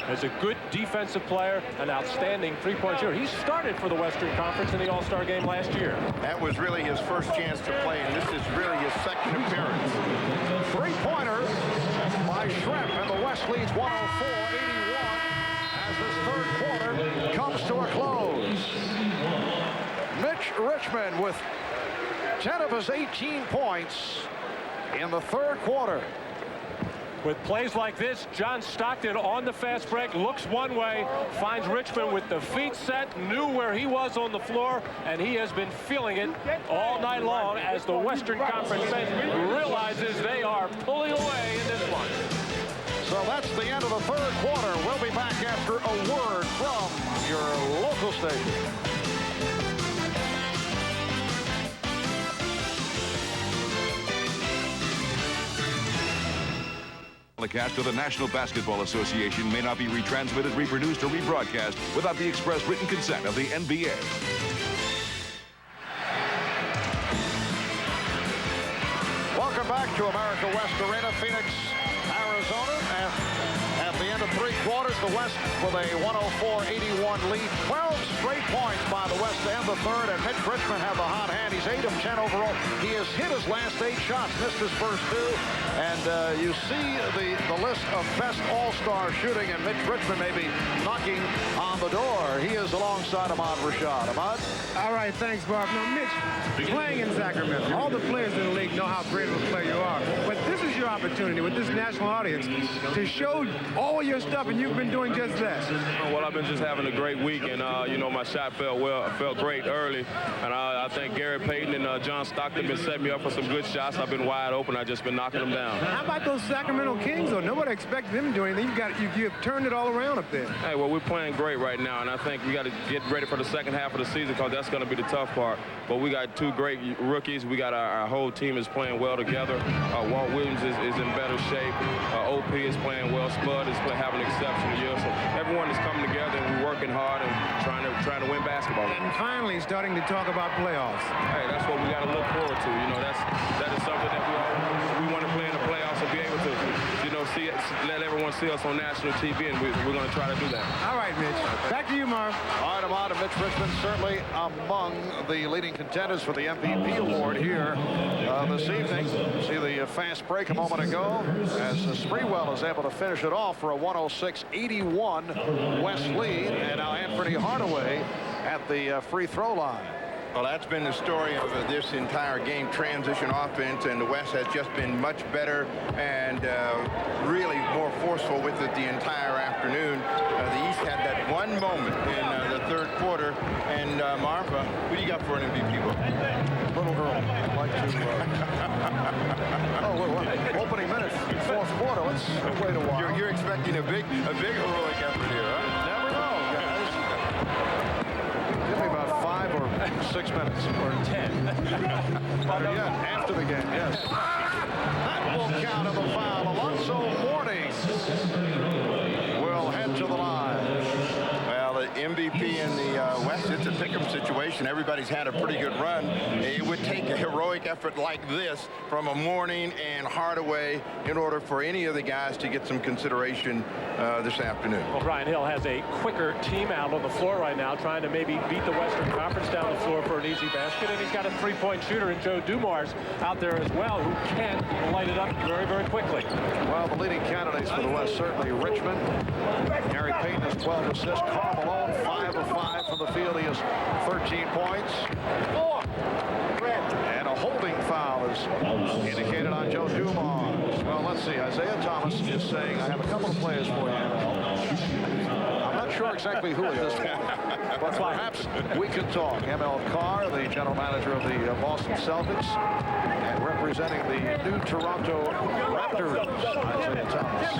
As a good defensive player, an outstanding three-point shooter. He started for the Western Conference in the All-Star game last year. That was really his first chance to play, and this is really his second appearance. Three-pointer by Shrimp, and the West leads 104-81 as this third quarter comes to a close. Mitch Richmond with 10 of his 18 points in the third quarter. With plays like this, John Stockton on the fast break, looks one way, finds Richmond with the feet set, knew where he was on the floor, and he has been feeling it all night long as the Western Conference bench realizes they are pulling away in this one. So that's the end of the third quarter. We'll be back after a word from your local station. Telecast of the National Basketball Association may not be retransmitted, reproduced, or rebroadcast without the express written consent of the NBA. Welcome back to America West Arena, Phoenix, Arizona. At the end of three quarters, the West with a 104-81 lead. 12 straight points by the West to end the third, and Mitch Richmond had the hot hand. He's 8 of 10 overall. He has hit his last 8 shots, missed his first 2. And you see the list of best all-star shooting, and Mitch Richmond may be knocking on the door. He is alongside Ahmad Rashad. Ahmad? All right, thanks, Bob. Now, Mitch, playing in Sacramento, all the players in the league know how great of a player you are. But this is your opportunity with this national audience to show all your stuff, and you've been doing just that. Well, I've been just having a great week, and, you know, my shot felt great early. And I think Gary Payton and John Stockton been setting me up for some good shots. I've been wide open. I've just been knocking them down. How about those Sacramento Kings, though? Nobody expected them to do anything. You've turned it all around up there. Hey, well, we're playing great right now, and I think we got to get ready for the second half of the season because that's going to be the tough part. But we got 2 great rookies. We got our whole team is playing well together. Walt Williams is in better shape. OP is playing well. Spud is having an exceptional year. So everyone is coming together, and we're working hard and trying to win basketball. And finally starting to talk about playoffs. Hey, that's what we got to look forward to. You know, that is something that we want to play in the playoffs and be able to, you know, let everyone see us on national TV, and we're going to try to do that. All right, Mitch. Back to you, Marv. All right, Ahmad, and Mitch Richmond certainly among the leading contenders for the MVP award here this evening. See the fast break a moment ago as Sprewell is able to finish it off for a 106-81 West lead, and now Anthony Hardaway at the free throw line. Well, that's been the story of this entire game, transition offense, and the West has just been much better and really more forceful with it the entire afternoon. The East had that one moment in the third quarter, and Marv, who do you got for an MVP vote? Little girl, I'd like to... opening minute, fourth quarter, let's wait a while. You're expecting a big heroic effort here, huh? Never know, guys. Give me about 5 or 6 minutes, or 10. After the game, yes. That will count as a foul. Alonzo Mourning will head to the line. Well, the MVP in the West, it's a pick-em situation. Everybody's had a pretty good run. It would take a heroic effort like this from a Mourning and Hardaway in order for any of the guys to get some consideration this afternoon. Well, Brian Hill has a quicker team out on the floor right now, trying to maybe beat the Western Conference down the floor for an easy basket, and he's got a 3-point shooter in Joe Dumars out there as well, who can light it up very, very quickly. Well, the leading candidates for the West, certainly Richmond. Gary Payton has 12 assists. Karl Malone, 5 of 5 from the field. He has 13 points. And a holding foul is indicated on Joe Dumars. Well, let's see. Isaiah Thomas is saying, I have a couple of players for you. I'm not sure exactly who at this point, but perhaps we can talk. ML Carr, the general manager of the Boston Celtics, and representing the new Toronto Raptors, Isaiah Thomas.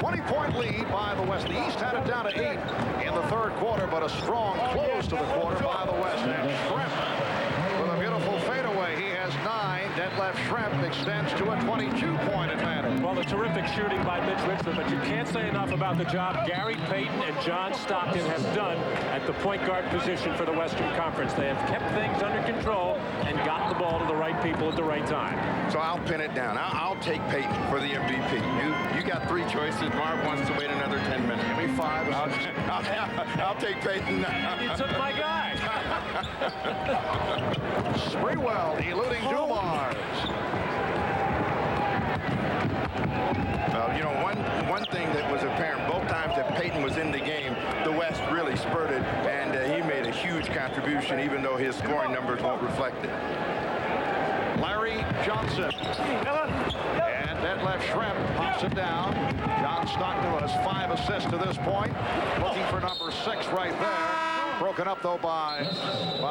20-point lead by the West. The East had it down to 8 in the third quarter, but a strong close to the quarter by the West. And Shrimp with a beautiful fadeaway. He has 9. Detlef Shrimp extends to a 22-point advantage. Well, the terrific shooting by Mitch Richmond, but you can't say enough about the job Gary Payton and John Stockton have done at the point guard position for the Western Conference. They have kept things under control and got the ball to the right people at the right time. So I'll pin it down. I'll take Payton for the MVP. You got 3 choices. Marv wants to wait another 10 minutes. Give me 5. I'll take Payton. You took my guy. Sprewell eluding Dumars. Well, you know, one thing that was apparent both times that Payton was in the game, the West really spurted, and he made a huge contribution, even though his scoring numbers won't reflect it. Larry Johnson. And Detlef Schrempf pops it down. John Stockton has 5 assists to this point. Looking for number 6 right there. Broken up, though, by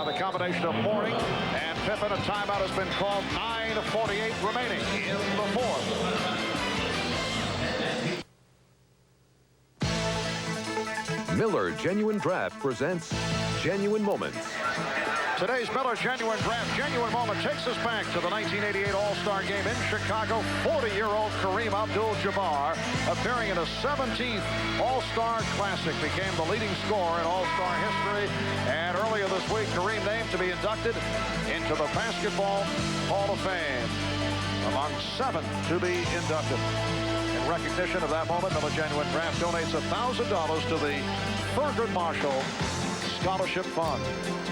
the combination of Mourning and Pippen. A timeout has been called. 9:48 remaining in the fourth. Miller Genuine Draft presents Genuine Moments. Today's Miller Genuine Draft Genuine Moment takes us back to the 1988 All-Star Game in Chicago. 40-year-old Kareem Abdul-Jabbar, appearing in a 17th All-Star Classic, became the leading scorer in All-Star history. And earlier this week, Kareem named to be inducted into the Basketball Hall of Fame, among 7 to be inducted. In recognition of that moment, Miller Genuine Draft donates $1,000 to the Thurgood Marshall Scholarship Fund.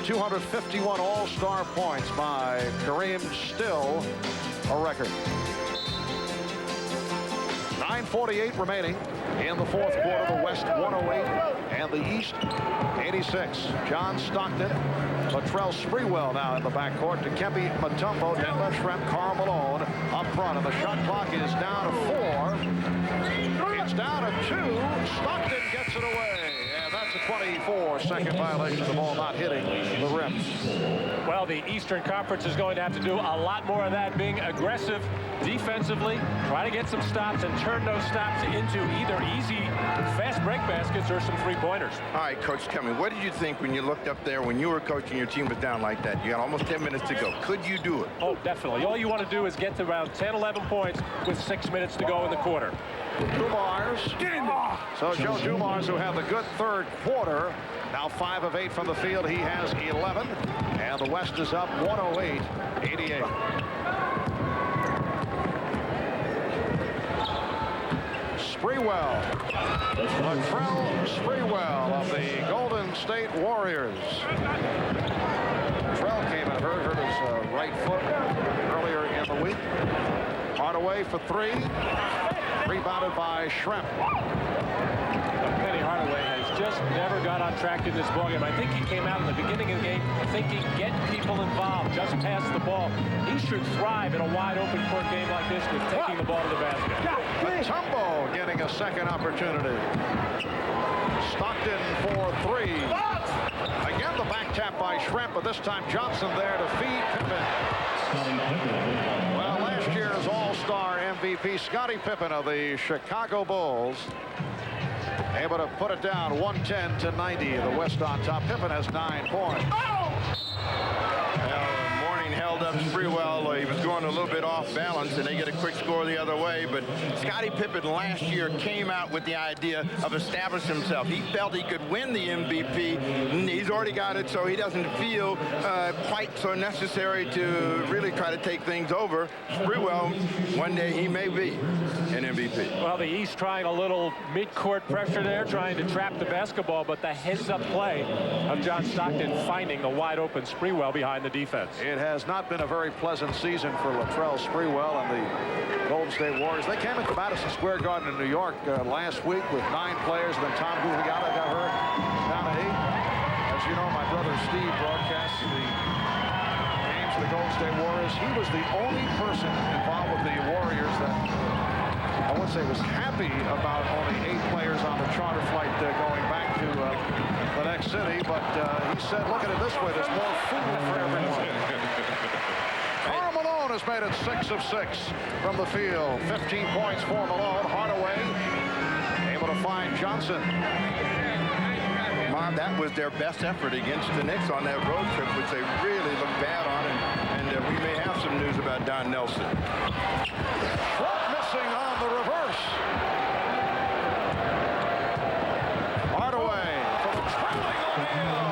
251 All-Star points by Kareem, still a record. 9:48 remaining in the fourth quarter. The West 108 and the East 86. John Stockton, Latrell Sprewell now in the backcourt to Kemp, Mutombo, Detlef Schrempf, Karl Malone up front, and the shot clock is down to 4. It's down to 2. Stockton gets it away. That's a 24-second violation of the ball not hitting the rim. Well, the Eastern Conference is going to have to do a lot more of that, being aggressive defensively, try to get some stops and turn those stops into either easy, fast break baskets or some three-pointers. All right, Coach Cummings, what did you think when you looked up there when you were coaching, your team was down like that? You got almost 10 minutes to go. Could you do it? Oh, definitely. All you want to do is get to around 10, 11 points with 6 minutes to go in the quarter. Dumars. So Joe Dumars, who had the good third quarter, now 5 of 8 from the field. He has 11. And the West is up 108-88. Sprewell. Latrell Sprewell of the Golden State Warriors. Latrell came and hurt his right foot earlier in the week. Hardaway for 3. Rebounded by Schrempf. Penny Hardaway has just never got on track in this ballgame. I think he came out in the beginning of the game thinking get people involved, just pass the ball. He should thrive in a wide open court game like this with taking the ball to the basket. Mutombo getting a second opportunity. Stockton for 3. Again, the back tap by Schrempf, but this time Johnson there to feed Pippen. Well, last year's All-Star MVP, Scottie Pippen of the Chicago Bulls, able to put it down 110-90. The West on top. Pippen has 9 points. Mourning held up Sprewell. He was going a little bit off balance, and they get a quick score the other way. But Scottie Pippen last year came out with the idea of establishing himself. He felt he could win the MVP. And he's already got it, so he doesn't feel quite so necessary to really try to take things over. Sprewell, one day he may be an MVP. Well, the East trying a little mid-court pressure there, trying to trap the basketball, but the heads-up play of John Stockton finding the wide-open Sprewell behind the defense. It has not been a very pleasant season for Latrell Sprewell and the Golden State Warriors. They came into Madison Square Garden in New York last week with 9 players, and then Tom Gugliotta got hurt down to 8. As you know, my brother Steve broadcasts the games of the Golden State Warriors. He was the only person involved with the Warriors that I would say was happy about only 8 players on the charter flight going back to the next city, but he said, look at it this way, there's more food for everyone. Karl Malone has made it 6 of 6 from the field. 15 points for Malone. Hardaway able to find Johnson. Mom, that was their best effort against the Knicks on that road trip, which they really looked bad on, and we may have some news about Don Nelson. Missing on the reverse. Hardaway from the trailing O'Neal.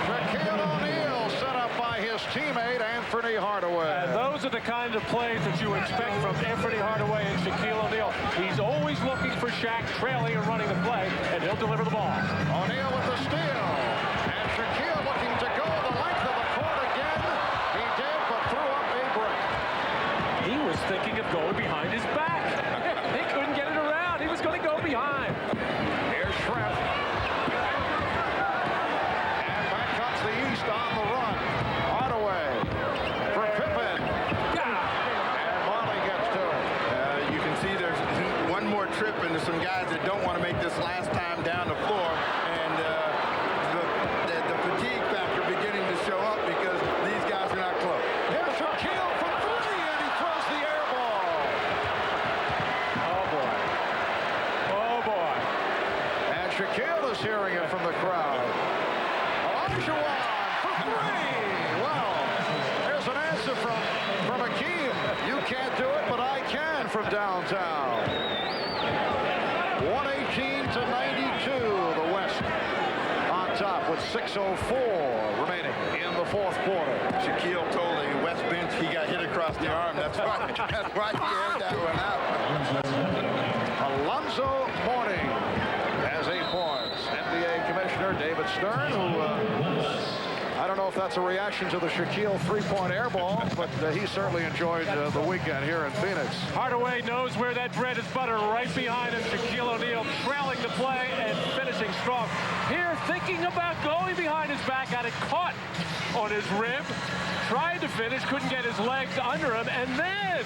Shaquille O'Neal set up by his teammate Anthony Hardaway. And those are the kind of plays that you expect from Anthony Hardaway and Shaquille O'Neal. He's always looking for Shaq trailing and running the play, and he'll deliver the ball. O'Neal with the steal. And Shaquille looking to go the length of the court again. He did, but threw up a brick. He was thinking of going behind his back. He couldn't get it around. He was going to go behind. Here's Schrempf. And back more trip into some guys that don't want to make this last time down the floor. And the fatigue factor beginning to show up because these guys are not close. Here's Shaquille for three, and he throws the air ball. Oh, boy. Oh, boy. And Shaquille is hearing it from the crowd. Olajuwon for three. Well, there's an answer from Akeem. You can't do it, but I can from downtown. 118 to 92. The West on top with 6:04 remaining in the fourth quarter. Shaquille told the West bench he got hit across the arm. That's why he had that one out. Alonzo Mourning has 8 points. NBA Commissioner David Stern, who I don't know if that's a reaction to the Shaquille three-point air ball, but he certainly enjoyed the weekend here in Phoenix. Hardaway knows where that bread is buttered. Right behind him, Shaquille O'Neal trailing the play and finishing strong. Here, thinking about going behind his back, got it caught on his rib. Tried to finish, couldn't get his legs under him, and then,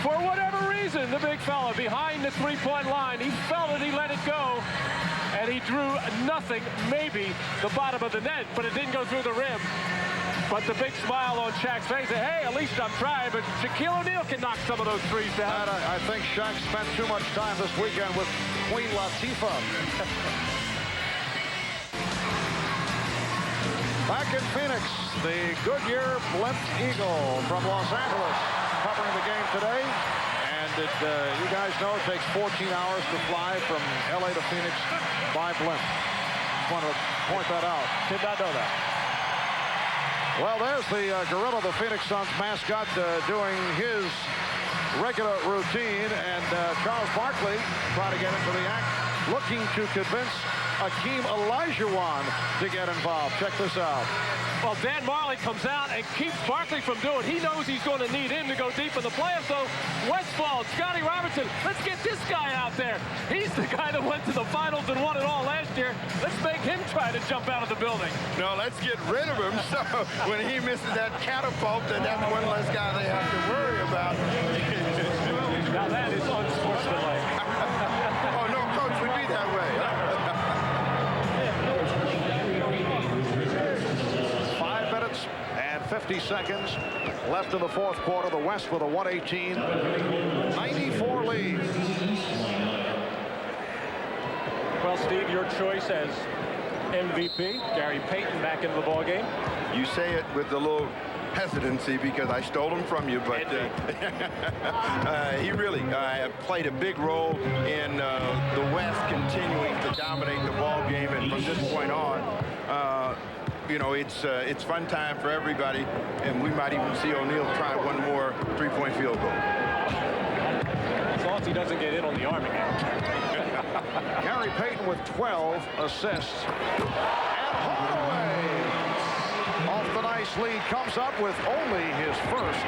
for whatever reason, the big fella behind the three-point line, he felt it, he let it go. And he drew nothing, maybe the bottom of the net, but it didn't go through the rim. But the big smile on Shaq's face, hey, at least I'm trying, but Shaquille O'Neal can knock some of those threes down. I think Shaq spent too much time this weekend with Queen Latifah. Back in Phoenix, the Goodyear Blimp Eagle from Los Angeles covering the game today. And you guys know it takes 14 hours to fly from L.A. to Phoenix by blimp. Just want to point that out. Did not know that. Well, there's the gorilla, the Phoenix Suns mascot, doing his regular routine. And Charles Barkley trying to get into the act, looking to convince Akeem Olajuwon to get involved. Check this out. Well, Dan Marley comes out and keeps Barkley from doing. He knows he's going to need him to go deep in the playoffs. So Westfall, Scotty Robertson, let's get this guy out there. He's the guy that went to the finals and won it all last year. Let's make him try to jump out of the building. No, let's get rid of him. So when he misses that catapult, then that's one less guy they have to worry about. Now that is unsportsmanlike. Oh, no coach would be that way. 5 minutes and 50 seconds left in the fourth quarter. The West with a 118-94 lead. Well, Steve, your choice as MVP, Gary Payton back into the ballgame. You say it with a little hesitancy because I stole him from you, but he really played a big role in the West continuing to dominate the ball game, and from this point on, you know, it's fun time for everybody, and we might even see O'Neal try one more three-point field goal. As long as he doesn't get in on the arm again. Gary Payton with 12 assists. And Hardaway, off the nice lead, comes up with only his first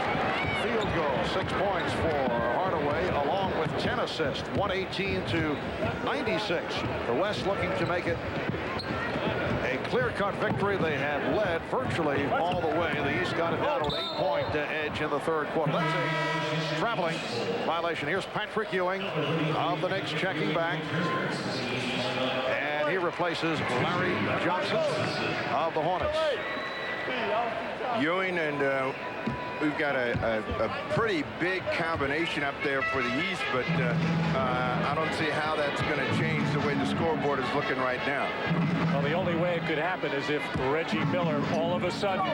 field goal. 6 points for Hardaway, along with 10 assists. 118-96. The West looking to make it a clear-cut victory. They had led virtually all the way. The East got it down to an 8-point edge in the third quarter. That's a traveling violation. Here's Patrick Ewing of the Knicks checking back. And he replaces Larry Johnson of the Hornets. Ewing, and we've got a pretty big combination up there for the East, but I don't see how that's going to change the way the scoreboard is looking right now. Well, the only way it could happen is if Reggie Miller all of a sudden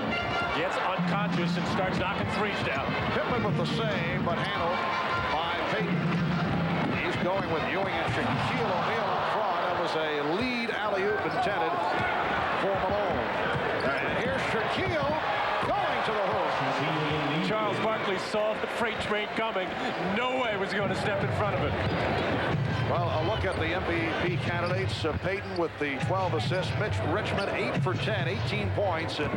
gets unconscious and starts knocking threes down. Pippen with the same, but handled by Payton. He's going with Ewing and Shaquille O'Neal up front. That was a lead alley-oop intended for Malone. And here's Shaquille going to the hoop. Charles Barkley saw the freight train coming. No way was he going to step in front of it. Well, a look at the MVP candidates. Payton with the 12 assists. Richmond 8 for 10, 18 points in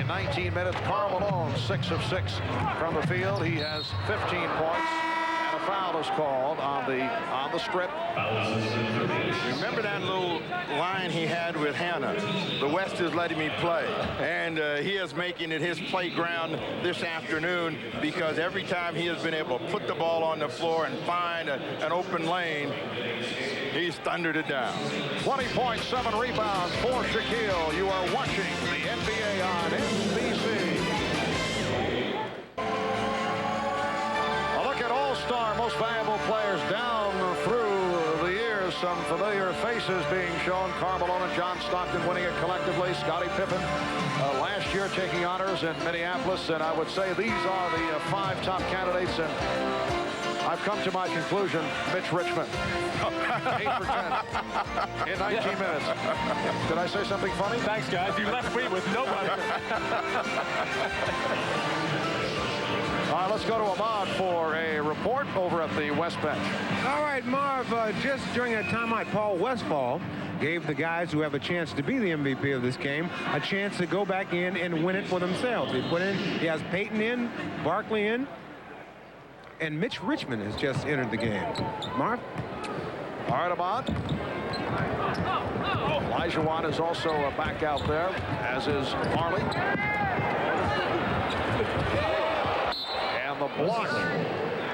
19 minutes. Karl Malone 6 of 6 from the field. He has 15 points and a foul is called on the strip. Remember that little line he had with Hannah? The West is letting me play. And he is making it his playground this afternoon because every time he has been able to put the ball on the floor and find an open lane, he's thundered it down. 20.7 rebounds for Shaquille. You are watching the NBA on NBC. A look at All-Star Most Valuable Players down through the years. Some familiar faces being shown. Karl Malone and John Stockton winning it collectively. Scottie Pippen last year taking honors in Minneapolis. And I would say these are the 5 top candidates. And I've come to my conclusion, Mitch Richmond. 8 for 10 in 19 minutes. Did I say something funny? Thanks, guys. You left me with nobody. All right, let's go to Ahmad for a report over at the West bench. All right, Marv, just during that timeout, Paul Westphal gave the guys who have a chance to be the MVP of this game a chance to go back in and win it for themselves. He has Peyton in, Barkley in, and Mitch Richmond has just entered the game. Marv? All right, Ahmad. Olajuwon is also back out there, as is Barkley. And the block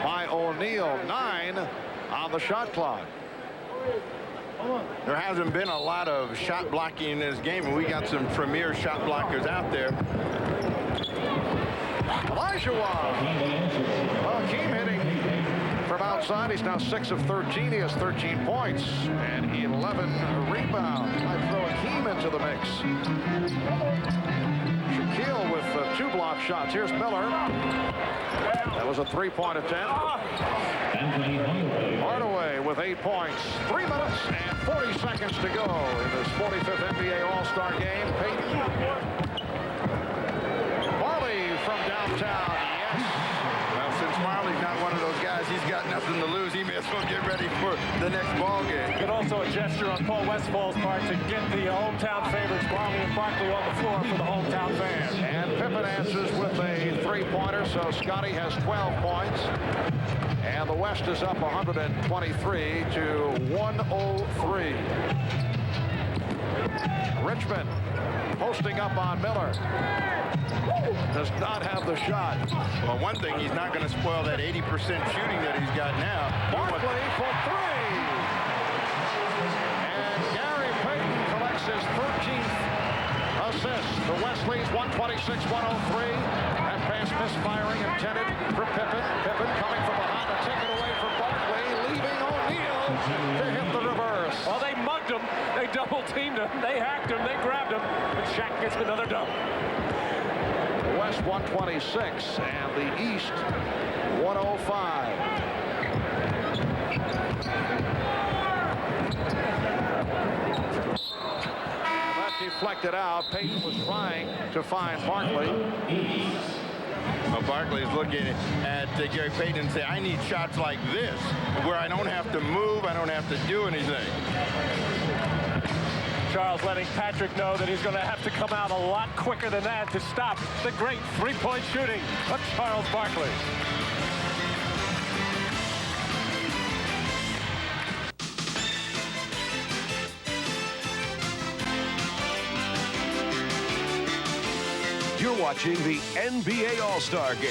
by O'Neal, 9 on the shot clock. There hasn't been a lot of shot blocking in this game, and we got some premier shot blockers out there. Olajuwon. Kemp hitting from outside. He's now 6 of 13. He has 13 points and 11 rebounds. I throw Kemp into the mix. Shaquille with 2 block shots. Here's Miller. That was a 3-point attempt. Hardaway with 8 points. 3 minutes and 40 seconds to go in this 45th NBA All-Star game. Peyton. From downtown, yes. Well, since Marley's not one of those guys, he's got nothing to lose. He may as well get ready for the next ball game. But also a gesture on Paul Westphal's part to get the hometown favorites, Marley and Barkley, on the floor for the hometown fans. And Pippen answers with a 3-pointer, so Scottie has 12 points. And the West is up 123 to 103. Richmond posting up on Miller. Does not have the shot. Well, one thing, he's not going to spoil that 80% shooting that he's got now. Barkley for 3. And Gary Payton collects his 13th assist. The West leads 126-103. That pass misfiring intended for Pippen. Pippen coming from behind to take it away from Barkley, leaving O'Neal to hit the reverse. Well, they mugged him. They double-teamed him. They hacked him. They grabbed him. And Shaq gets another dunk. West 126 and the East 105. That deflected out. Peyton was trying to find Barkley. Well, Barkley's looking at Gary Payton and say, I need shots like this, where I don't have to move, I don't have to do anything. Charles letting Patrick know that he's going to have to come out a lot quicker than that to stop the great 3-point shooting of Charles Barkley. You're watching the NBA All-Star Game.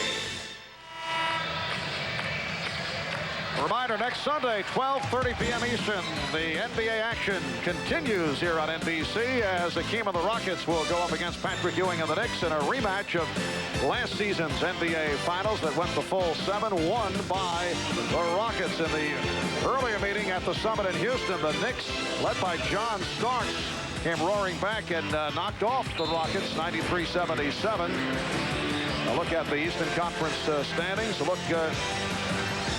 Reminder, next Sunday, 12:30 p.m. Eastern, the NBA action continues here on NBC as Akeem and the Rockets will go up against Patrick Ewing and the Knicks in a rematch of last season's NBA Finals that went the full 7, won by the Rockets. In the earlier meeting at the Summit in Houston, the Knicks, led by John Starks, came roaring back and knocked off the Rockets 93-77. A look at the Eastern Conference standings. A look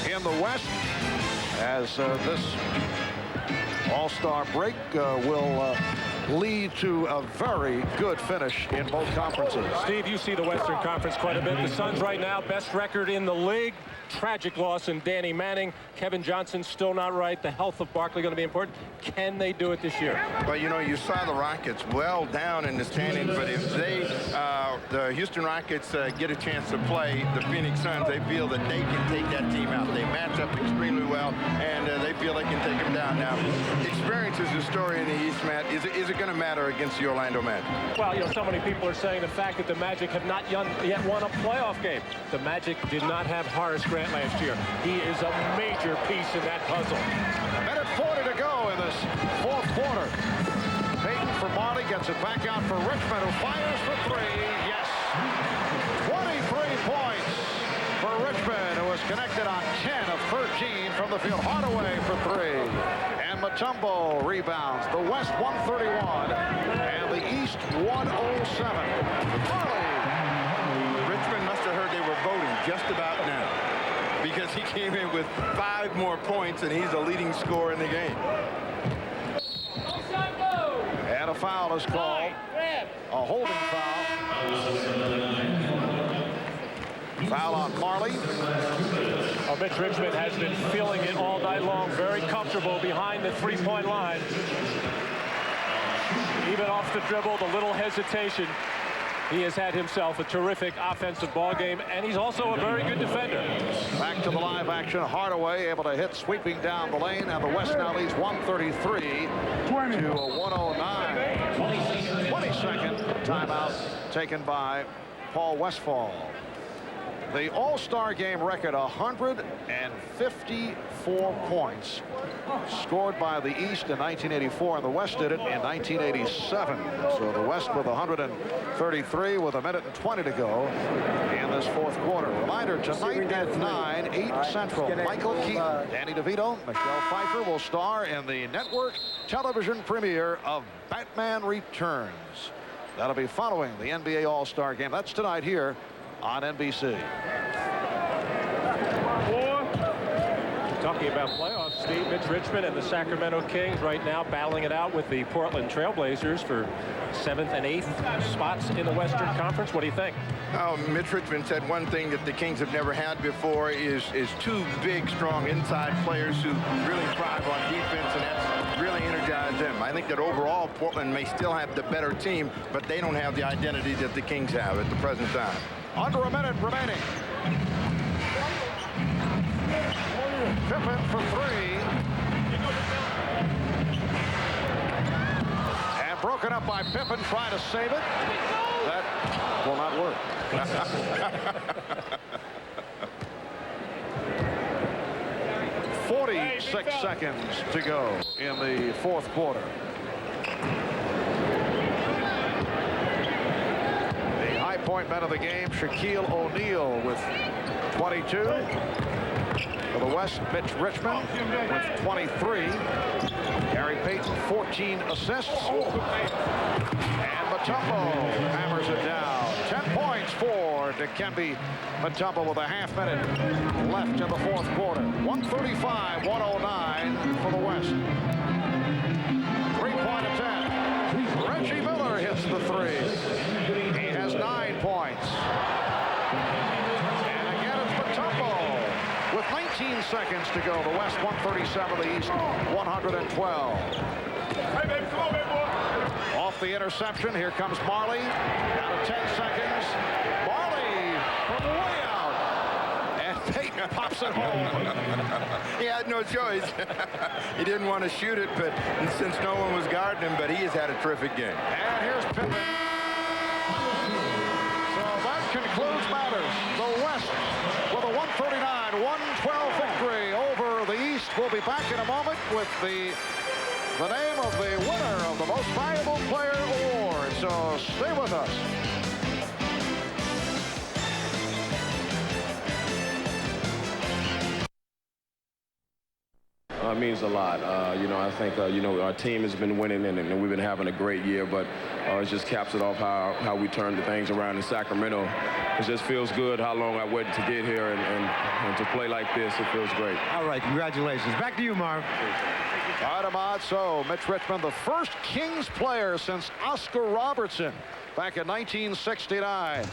in the West as this All-Star break will lead to a very good finish in both conferences. Steve, you see the Western Conference quite a bit. The Suns right now, best record in the league. tragic loss in Danny Manning. Kevin Johnson still not right. The health of Barkley going to be important. Can they do it this year? Well, you know, you saw the Rockets well down in the standings, but if they, the Houston Rockets get a chance to play the Phoenix Suns, they feel that they can take that team out. They match up extremely well, and they feel they can take them down. Now, experience is the story in the East, Matt. Is it going to matter against the Orlando Magic? Well, you know, so many people are saying the fact that the Magic have not yet won a playoff game. The Magic did not have Horace Grant last year. He is a major piece in that puzzle. A minute 40 to go in this fourth quarter. Payton for Marley, gets it back out for Richmond, who fires for three. Yes. 23 points for Richmond, who was connected on 10 of 13 from the field. Hardaway for three. And Mutombo rebounds. The West 131 and the East 107. Marley. Richmond must have heard they were voting just about now, because he came in with 5 more points, and he's the leading scorer in the game. And a foul is called. A holding foul. Foul on Marley. Mitch Richmond has been feeling it all night long. Very comfortable behind the three-point line. Even off the dribble, the little hesitation. He has had himself a terrific offensive ball game, and he's also a very good defender. Back to the live action. Hardaway able to hit sweeping down the lane, and the West now leads 133 to a 109. 22nd timeout taken by Paul Westphal. The All-Star game record, 154 points scored by the East in 1984, and the West did it in 1987. So the West with 133 with a minute and 20 to go in this fourth quarter. Reminder, tonight at 9, 8 Central, Michael Keaton, Danny DeVito, Michelle Pfeiffer will star in the network television premiere of Batman Returns. That'll be following the NBA All-Star game. That's tonight here on NBC. Talking about playoffs, Steve, Mitch Richmond and the Sacramento Kings right now battling it out with the Portland Trailblazers for 7th and 8th spots in the Western Conference. What do you think? Oh, Mitch Richmond said one thing that the Kings have never had before is 2 big, strong inside players who really thrive on defense, and that's really energized them. I think that overall Portland may still have the better team, but they don't have the identity that the Kings have at the present time. Under a minute remaining. Pippen for three. And broken up by Pippen, trying to save it. That will not work. 46 seconds to go in the fourth quarter. The high point man of the game, Shaquille O'Neal with 22. For the West, Mitch Richmond with 23. Gary Payton, 14 assists. And Mutombo hammers it down. 10 points for Dikembe Mutombo with a half minute left in the fourth quarter. 135-109 for the West. 3-point attempt. Reggie Miller hits the three. He has 9 points. And again, it's Mutombo. With 19 seconds to go, the West 137, the East 112. Hey, baby, come on, baby boy. Off the interception, here comes Marley. Down to 10 seconds. Marley from way out. And Payton pops it home. He had no choice. He didn't want to shoot it, but since no one was guarding him, but he has had a terrific game. And here's Pippen. So that concludes matters. The West with a 139-112 victory over the East. We'll be back in a moment with the name of the winner of the Most Valuable Player Award. So stay with us. It means a lot. I think, our team has been winning and we've been having a great year, but it just caps it off how we turned the things around in Sacramento. It just feels good how long I waited to get here and to play like this. It feels great. All right, congratulations. Back to you, Marv. All right, Ahmad. So Mitch Richmond, the first Kings player since Oscar Robertson back in 1969.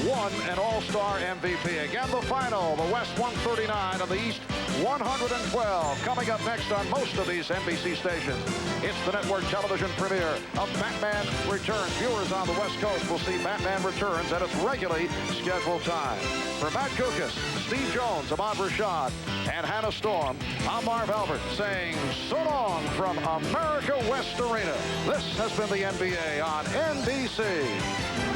Won an All-Star MVP. Again, the final, the West 139 and the East 112. Coming up next on most of these NBC stations, it's the network television premiere of Batman Returns. Viewers on the West Coast will see Batman Returns at its regularly scheduled time. For Matt Kukas, Steve Jones, Ahmad Rashad, and Hannah Storm, I'm Marv Albert saying so long from America West Arena. This has been the NBA on NBC.